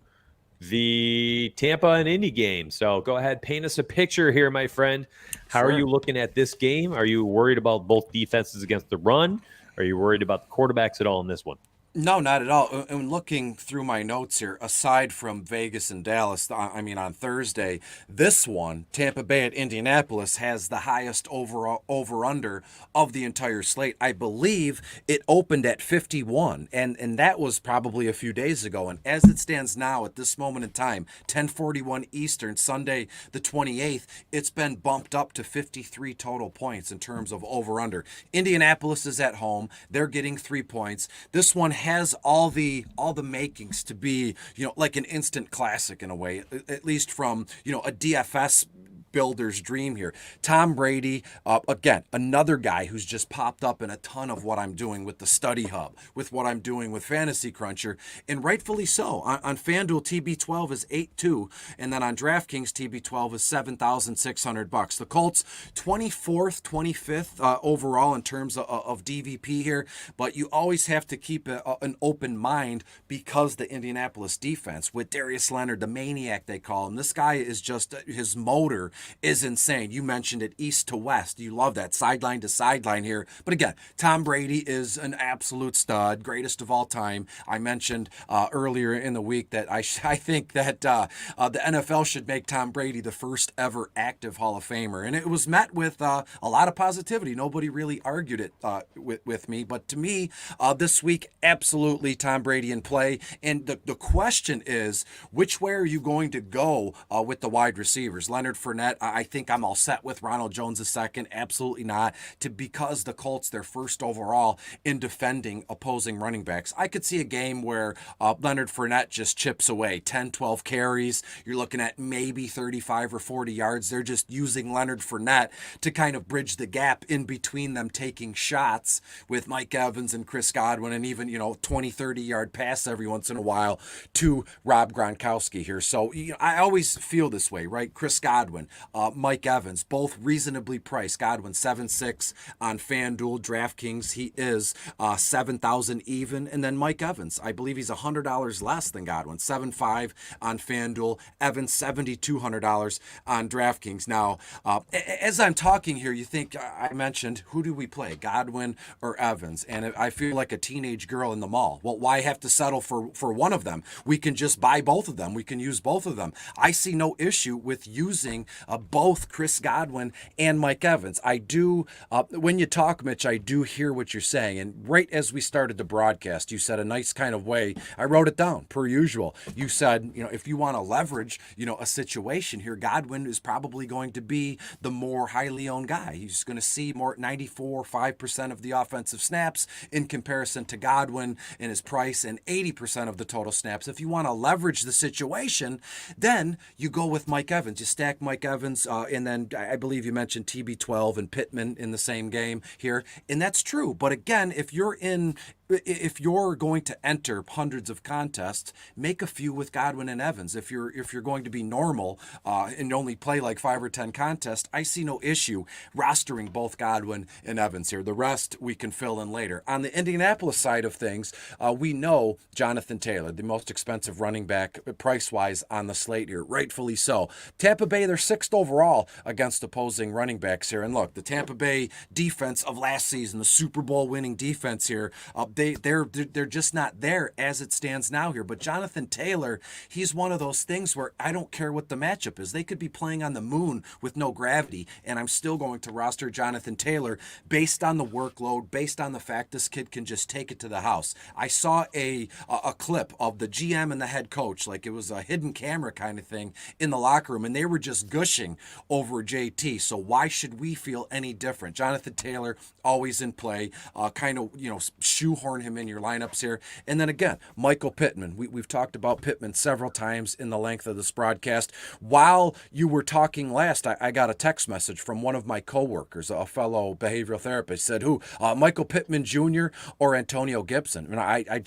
the Tampa and Indy game. So go ahead, paint us a picture here, my friend. How are you looking at this game? Are you worried about both defenses against the run? Are you worried about the quarterbacks at all in this one? No, not at all. And looking through my notes here, aside from Vegas and Dallas, on Thursday, this one, Tampa Bay at Indianapolis, has the highest overall over-under of the entire slate. I believe it opened at 51, and that was probably a few days ago. And as it stands now at this moment in time, 10:41 Eastern, Sunday the 28th, it's been bumped up to 53 total points in terms of over-under. Indianapolis is at home. They're getting 3 points. This one has all the makings to be, like an instant classic in a way, at least from, a DFS builder's dream here. Tom Brady, again, another guy who's just popped up in a ton of what I'm doing with the Study Hub, with what I'm doing with Fantasy Cruncher, and rightfully so. On FanDuel, TB12 is 8.2, and then on Draftkings, TB12 is $7,600. The Colts, 24th, 25th overall in terms of DVP here, but you always have to keep an open mind because the Indianapolis defense, with Darius Leonard, the maniac they call him, this guy is just, his motor is insane. You mentioned it, east to west. You love that, sideline to sideline here. But again, Tom Brady is an absolute stud, greatest of all time. I mentioned earlier in the week that I think that the NFL should make Tom Brady the first ever active Hall of Famer. And it was met with a lot of positivity. Nobody really argued it with me. But to me, this week, absolutely Tom Brady in play. And the question is, which way are you going to go with the wide receivers? Leonard Fournette, I think I'm all set with. Ronald Jones a second, absolutely not. Because the Colts, they're first overall in defending opposing running backs. I could see a game where Leonard Fournette just chips away 10, 12 carries. You're looking at maybe 35 or 40 yards. They're just using Leonard Fournette to kind of bridge the gap in between them taking shots with Mike Evans and Chris Godwin, and even, 20, 30-yard pass every once in a while to Rob Gronkowski here. So I always feel this way, right? Chris Godwin, Mike Evans, both reasonably priced. Godwin 7.6 on FanDuel, DraftKings, he is 7,000 even. And then Mike Evans, I believe he's $100 less than Godwin, 7.5 on FanDuel. Evans $7,200 on DraftKings. Now, as I'm talking here, you think I mentioned, who do we play, Godwin or Evans? And I feel like a teenage girl in the mall. Well, why have to settle for one of them? We can just buy both of them. We can use both of them. I see no issue with using both Chris Godwin and Mike Evans. I do, when you talk, Mitch, I do hear what you're saying. And right as we started the broadcast, you said a nice kind of way. I wrote it down, per usual. You said, if you want to leverage, a situation here, Godwin is probably going to be the more highly owned guy. He's going to see more 94.5% of the offensive snaps in comparison to Godwin and his price, and 80% of the total snaps. If you want to leverage the situation, then you go with Mike Evans. You stack Mike Evans, and then I believe you mentioned TB12 and Pittman in the same game here, and that's true. But again, if you're going to enter hundreds of contests, make a few with Godwin and Evans. If you're going to be normal and only play like 5 or 10 contests, I see no issue rostering both Godwin and Evans here. The rest we can fill in later. On the Indianapolis side of things, we know Jonathan Taylor, the most expensive running back price-wise on the slate here, rightfully so. Tampa Bay, they're 6 6th overall against opposing running backs here. And look, the Tampa Bay defense of last season, the Super Bowl winning defense here, they're just not there as it stands now here. But Jonathan Taylor, he's one of those things where I don't care what the matchup is. They could be playing on the moon with no gravity, and I'm still going to roster Jonathan Taylor based on the workload, based on the fact this kid can just take it to the house. I saw a clip of the GM and the head coach, like it was a hidden camera kind of thing in the locker room, and they were just gushing over JT. So why should we feel any different? Jonathan Taylor always in play, kind of, shoehorn him in your lineups here. And then again, Michael Pittman. We've talked about Pittman several times in the length of this broadcast. While you were talking last, I got a text message from one of my coworkers, a fellow behavioral therapist, said, who, Michael Pittman Jr. or Antonio Gibson? And I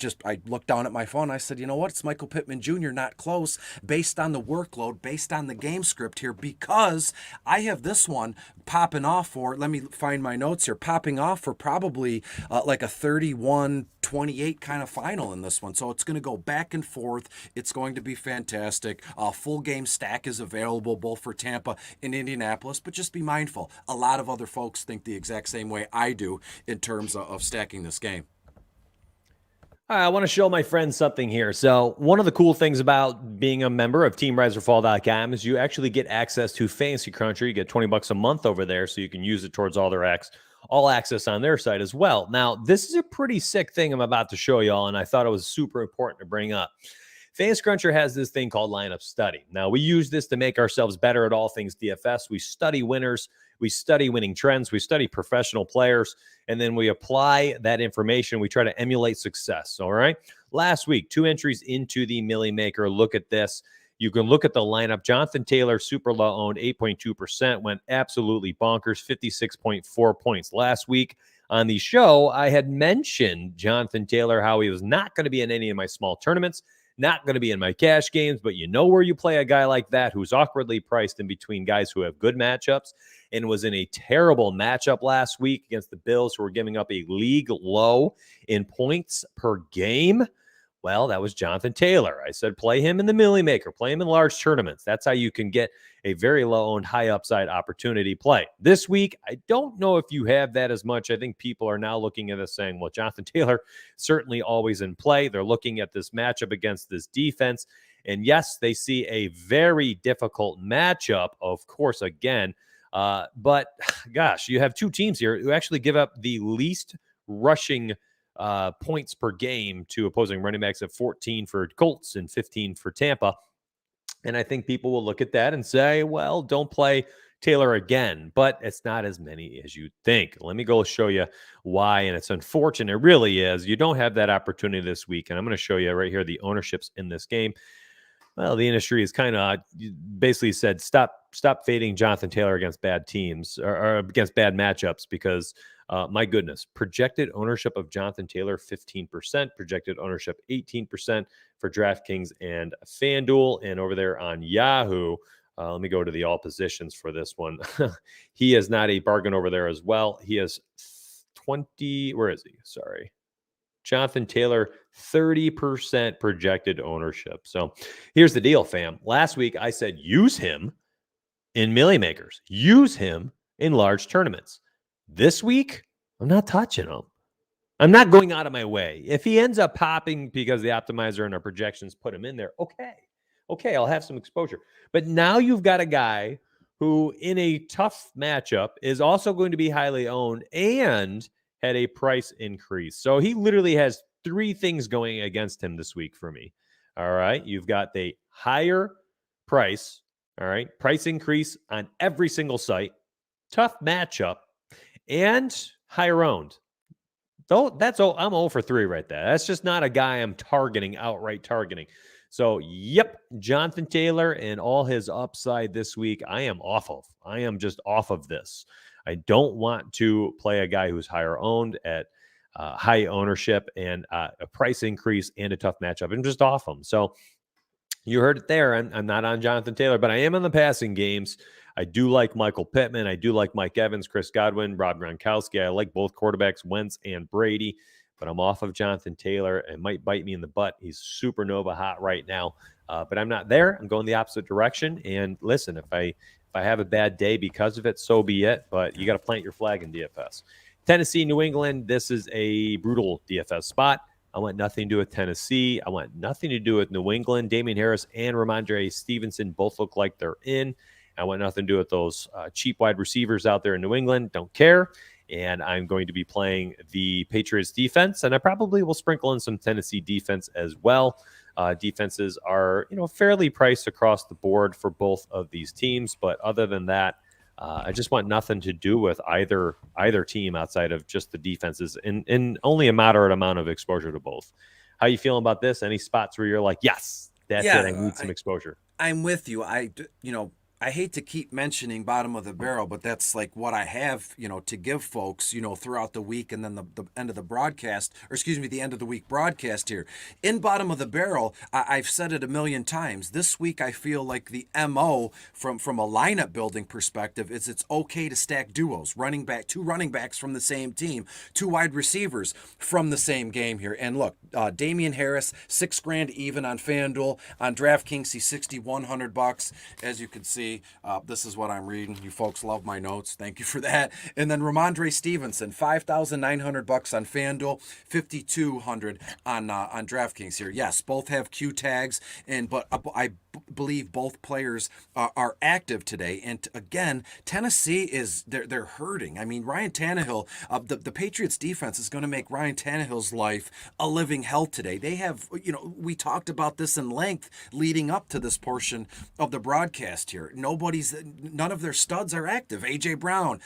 looked down at my phone. I said, you know what? It's Michael Pittman Jr., not close, based on the workload, based on the game script here, because I have this one popping off for, let me find my notes here, popping off for probably like a 31-28 kind of final in this one. So it's going to go back and forth. It's going to be fantastic. Full game stack is available both for Tampa and Indianapolis, but just be mindful. A lot of other folks think the exact same way I do in terms of stacking this game. I want to show my friends something here. So one of the cool things about being a member of TeamRiserFall.com is you actually get access to Fantasy Cruncher. You get $20 a month over there, so you can use it towards all access on their site as well. Now, this is a pretty sick thing I'm about to show y'all, and I thought it was super important to bring up. Fantasy Cruncher has this thing called lineup study. Now, we use this to make ourselves better at all things DFS. We study winners, we study winning trends, we study professional players, and then we apply that information. We try to emulate success, all right? Last week, 2 entries into the Millie Maker. Look at this. You can look at the lineup. Jonathan Taylor, super low owned, 8.2%, went absolutely bonkers, 56.4 points. Last week on the show, I had mentioned Jonathan Taylor, how he was not going to be in any of my small tournaments, not going to be in my cash games, but you know where you play a guy like that who's awkwardly priced in between guys who have good matchups, and was in a terrible matchup last week against the Bills, who were giving up a league low in points per game. Well, that was Jonathan Taylor. I said, play him in the Millie Maker, play him in large tournaments. That's how you can get a very low-owned, high-upside opportunity play. This week, I don't know if you have that as much. I think people are now looking at this saying, well, Jonathan Taylor certainly always in play. They're looking at this matchup against this defense. And yes, they see a very difficult matchup, of course, again. But gosh, you have 2 teams here who actually give up the least rushing points per game to opposing running backs, at 14 for Colts and 15 for Tampa. And I think people will look at that and say, well, don't play Taylor again, but it's not as many as you think. Let me go show you why. And it's unfortunate. It really is. You don't have that opportunity this week. And I'm going to show you right here the ownerships in this game. Well, the industry is kind of basically said, stop fading Jonathan Taylor against bad teams or against bad matchups, because my goodness, projected ownership of Jonathan Taylor, 15%, projected ownership, 18% for Draftkings and FanDuel. And over there on Yahoo, let me go to the all positions for this one. He is not a bargain over there as well. He has 20, where is he? Sorry. Jonathan Taylor, 30% projected ownership. So here's the deal, fam. Last week, I said use him in Millie Makers. Use him in large tournaments. This week, I'm not touching him. I'm not going out of my way. If he ends up popping because the optimizer and our projections put him in there, okay, I'll have some exposure. But now you've got a guy who, in a tough matchup, is also going to be highly owned and had a price increase. So he literally has 3 things going against him this week for me. All right. You've got the higher price. All right. Price increase on every single site. Tough matchup and higher owned. Though that's all, I'm 0 for 3 right there. That's just not a guy I'm outright targeting. So, yep, Jonathan Taylor and all his upside this week, I am off of. I am just off of this. I don't want to play a guy who's higher owned at high ownership and a price increase and a tough matchup. I'm just off him. So you heard it there. I'm not on Jonathan Taylor, but I am on the passing games. I do like Michael Pittman. I do like Mike Evans, Chris Godwin, Rob Gronkowski. I like both quarterbacks, Wentz and Brady, but I'm off of Jonathan Taylor. It might bite me in the butt. He's supernova hot right now, but I'm not there. I'm going the opposite direction. And listen, if I I have a bad day because of it, so be it. But you got to plant your flag in DFS. Tennessee, New England, this is a brutal DFS spot. I want nothing to do with Tennessee. I want nothing to do with New England. Damian Harris and Ramondre Stevenson both look like they're in. I want nothing to do with those cheap wide receivers out there in New England. Don't care. And I'm going to be playing the Patriots defense, and I probably will sprinkle in some Tennessee defense as well. Defenses are, fairly priced across the board for both of these teams, but other than that, I just want nothing to do with either team outside of just the defenses, and only a moderate amount of exposure to both. How you feeling about this? Any spots where you're like, yes, that's it, I need some exposure? I'm with you. I hate to keep mentioning bottom of the barrel, but that's like what I have, to give folks, throughout the week, and then the end of the broadcast, or excuse me, the end of the week broadcast here. In bottom of the barrel, I've said it a million times. This week, I feel like the MO from a lineup building perspective is it's okay to stack duos, two running backs from the same team, two wide receivers from the same game here. And look, Damian Harris, $6,000 even on FanDuel. On Draftkings, he's $6,100. As you can see, this is what I'm reading. You folks love my notes. Thank you for that. And then Ramondre Stevenson, $5,900 on FanDuel, $5,200 on DraftKings here. Yes, both have Q tags, but I believe both players are active today. And again, Tennessee they're hurting. I mean, Ryan Tannehill, the Patriots defense is going to make Ryan Tannehill's life a living hell today. They have, we talked about this in length leading up to this portion of the broadcast here. None of their studs are active. AJ Brown,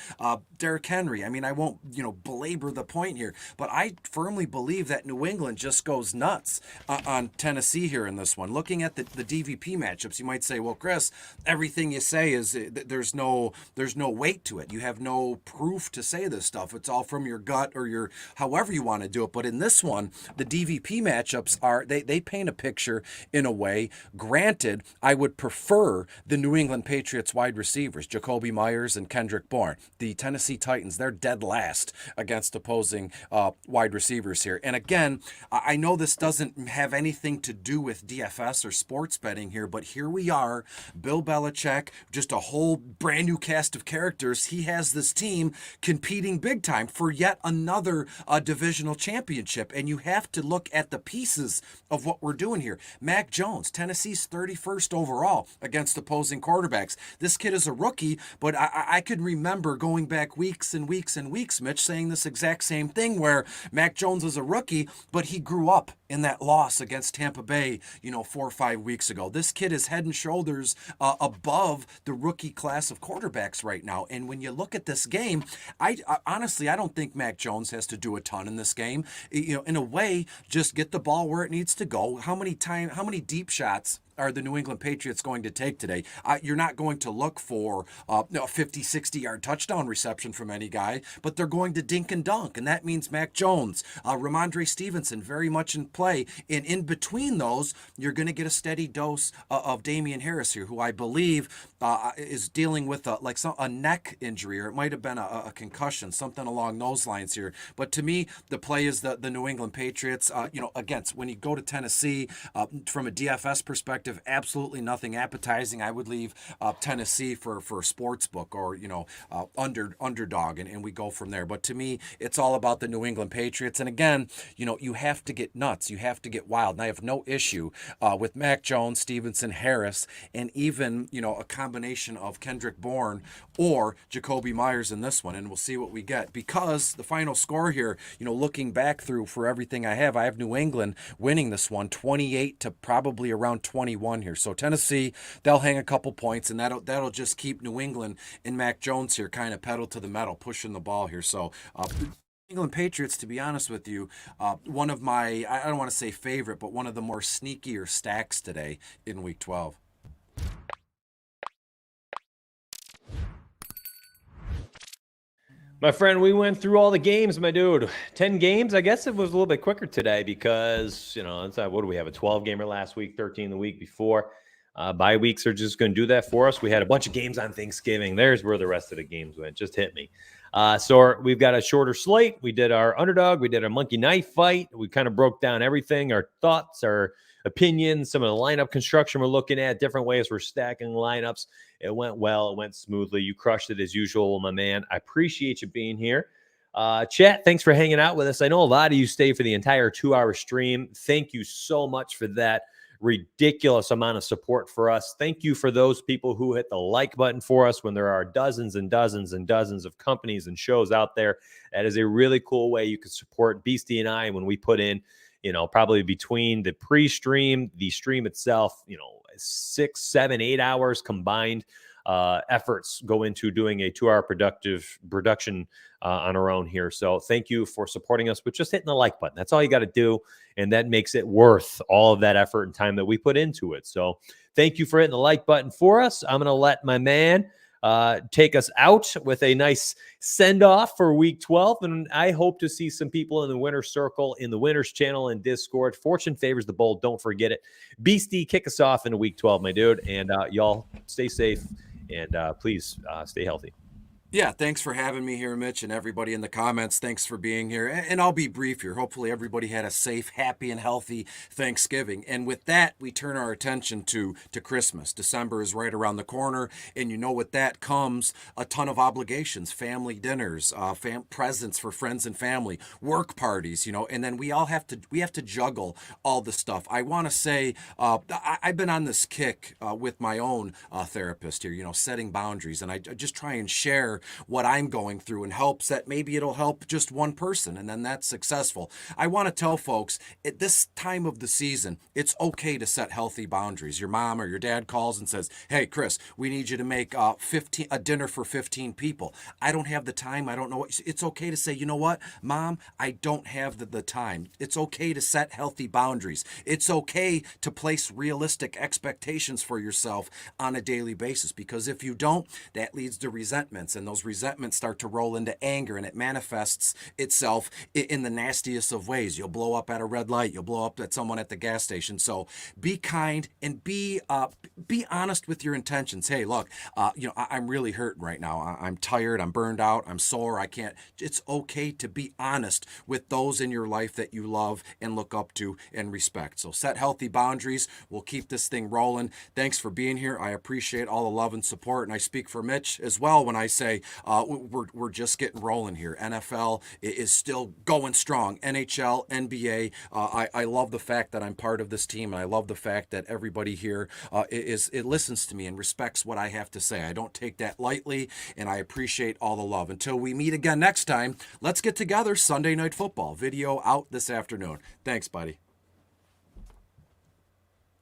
Derrick Henry. I mean, I won't, belabor the point here, but I firmly believe that New England just goes nuts on Tennessee here in this one. Looking at the DVP matchups, you might say, well, Chris, everything you say is there's no weight to it. You have no proof to say this stuff. It's all from your gut or your however you want to do it. But in this one, the DVP matchups they paint a picture in a way. Granted, I would prefer the New England Patriots wide receivers, Jacoby Myers and Kendrick Bourne. The Tennessee Titans, they're dead last against opposing wide receivers here. And again, I know this doesn't have anything to do with DFS or sports betting here, but here we are, Bill Belichick, just a whole brand new cast of characters. He has this team competing big time for yet another divisional championship. And you have to look at the pieces of what we're doing here. Mac Jones, Tennessee's 31st overall against opposing quarterbacks. This kid is a rookie, but I could remember going back weeks and weeks and weeks, Mitch, saying this exact same thing where Mac Jones is a rookie, but he grew up in that loss against Tampa Bay, 4 or 5 weeks ago. This kid is head and shoulders above the rookie class of quarterbacks right now. And when you look at this game, I honestly, I don't think Mac Jones has to do a ton in this game. In a way, just get the ball where it needs to go. How many deep shots are the New England Patriots going to take today? You're not going to look for a 50, 60-yard touchdown reception from any guy, but they're going to dink and dunk, and that means Mac Jones, Ramondre Stevenson very much in play. And in between those, you're going to get a steady dose of Damian Harris here, who I believe is dealing with a neck injury, or it might have been a concussion, something along those lines here. But to me, the play is the New England Patriots. Against when you go to Tennessee, from a DFS perspective, absolutely nothing appetizing. I would leave Tennessee for a sports book or underdog, and we go from there. But to me, it's all about the New England Patriots. And again, you have to get nuts, you have to get wild. And I have no issue with Mac Jones, Stevenson, Harris, and even a combination of Kendrick Bourne or Jacoby Myers in this one. And we'll see what we get, because the final score here, looking back through for everything I have New England winning this one 28 to probably around 21 here. So Tennessee, they'll hang a couple points, and that'll just keep New England and Mac Jones here kind of pedal to the metal, pushing the ball here. So England Patriots, to be honest with you, one of my, I don't want to say favorite, but one of the more sneakier stacks today in Week 12. My friend, we went through all the games, my dude. 10 games. I guess it was a little bit quicker today because, it's what do we have? A 12-gamer last week, 13 the week before. Bye weeks are just going to do that for us. We had a bunch of games on Thanksgiving. There's where the rest of the games went. Just hit me. So we've got a shorter slate. We did our underdog. We did our monkey knife fight. We kind of broke down everything, our thoughts, our opinions, some of the lineup construction we're looking at, different ways we're stacking lineups. It went well. It went smoothly. You crushed it as usual, my man. I appreciate you being here. Chat, thanks for hanging out with us. I know a lot of you stay for the entire 2-hour stream. Thank you so much for that ridiculous amount of support for us. Thank you for those people who hit the like button for us when there are dozens and dozens and dozens of companies and shows out there. That is a really cool way you can support Beastie and I when we put in, probably between the pre-stream, the stream itself, 6, 7, 8 hours combined efforts go into doing a 2-hour production on our own here. So thank you for supporting us with just hitting the like button. That's all you got to do. And that makes it worth all of that effort and time that we put into it. So thank you for hitting the like button for us. I'm going to let my man take us out with a nice send-off for week 12. And I hope to see some people in the winner's circle, in the winner's channel, and Discord. Fortune favors the bold. Don't forget it. Beastie, kick us off into week 12, my dude. And y'all stay safe and please stay healthy. Yeah, thanks for having me here, Mitch, and everybody in the comments. Thanks for being here. And I'll be brief here. Hopefully everybody had a safe, happy, and healthy Thanksgiving. And with that, we turn our attention to Christmas. December is right around the corner, and with that comes a ton of obligations, family dinners, presents for friends and family, work parties, and then we have to juggle all the stuff. I want to say I've been on this kick with my own therapist here, setting boundaries, and I just try and share what I'm going through in hopes that maybe it'll help just one person, and then that's successful. I want to tell folks at this time of the season, it's okay to set healthy boundaries. Your mom or your dad calls and says, "Hey, Chris, we need you to make a dinner for 15 people." I don't have the time. I don't know. It's okay to say, "You know what, Mom, I don't have the time." It's okay to set healthy boundaries. It's okay to place realistic expectations for yourself on a daily basis, because if you don't, that leads to resentments, and those resentments start to roll into anger, and it manifests itself in the nastiest of ways. You'll blow up at a red light. You'll blow up at someone at the gas station. So be kind and be honest with your intentions. Hey, look, I'm really hurting right now. I'm tired. I'm burned out. I'm sore. I can't. It's okay to be honest with those in your life that you love and look up to and respect. So set healthy boundaries. We'll keep this thing rolling. Thanks for being here. I appreciate all the love and support, and I speak for Mitch as well when I say we're just getting rolling here. NFL is still going strong. NHL, NBA. I love the fact that I'm part of this team, and I love the fact that everybody here it listens to me and respects what I have to say. I don't take that lightly, and I appreciate all the love. Until we meet again next time, let's get together. Sunday Night Football video out this afternoon. Thanks, buddy.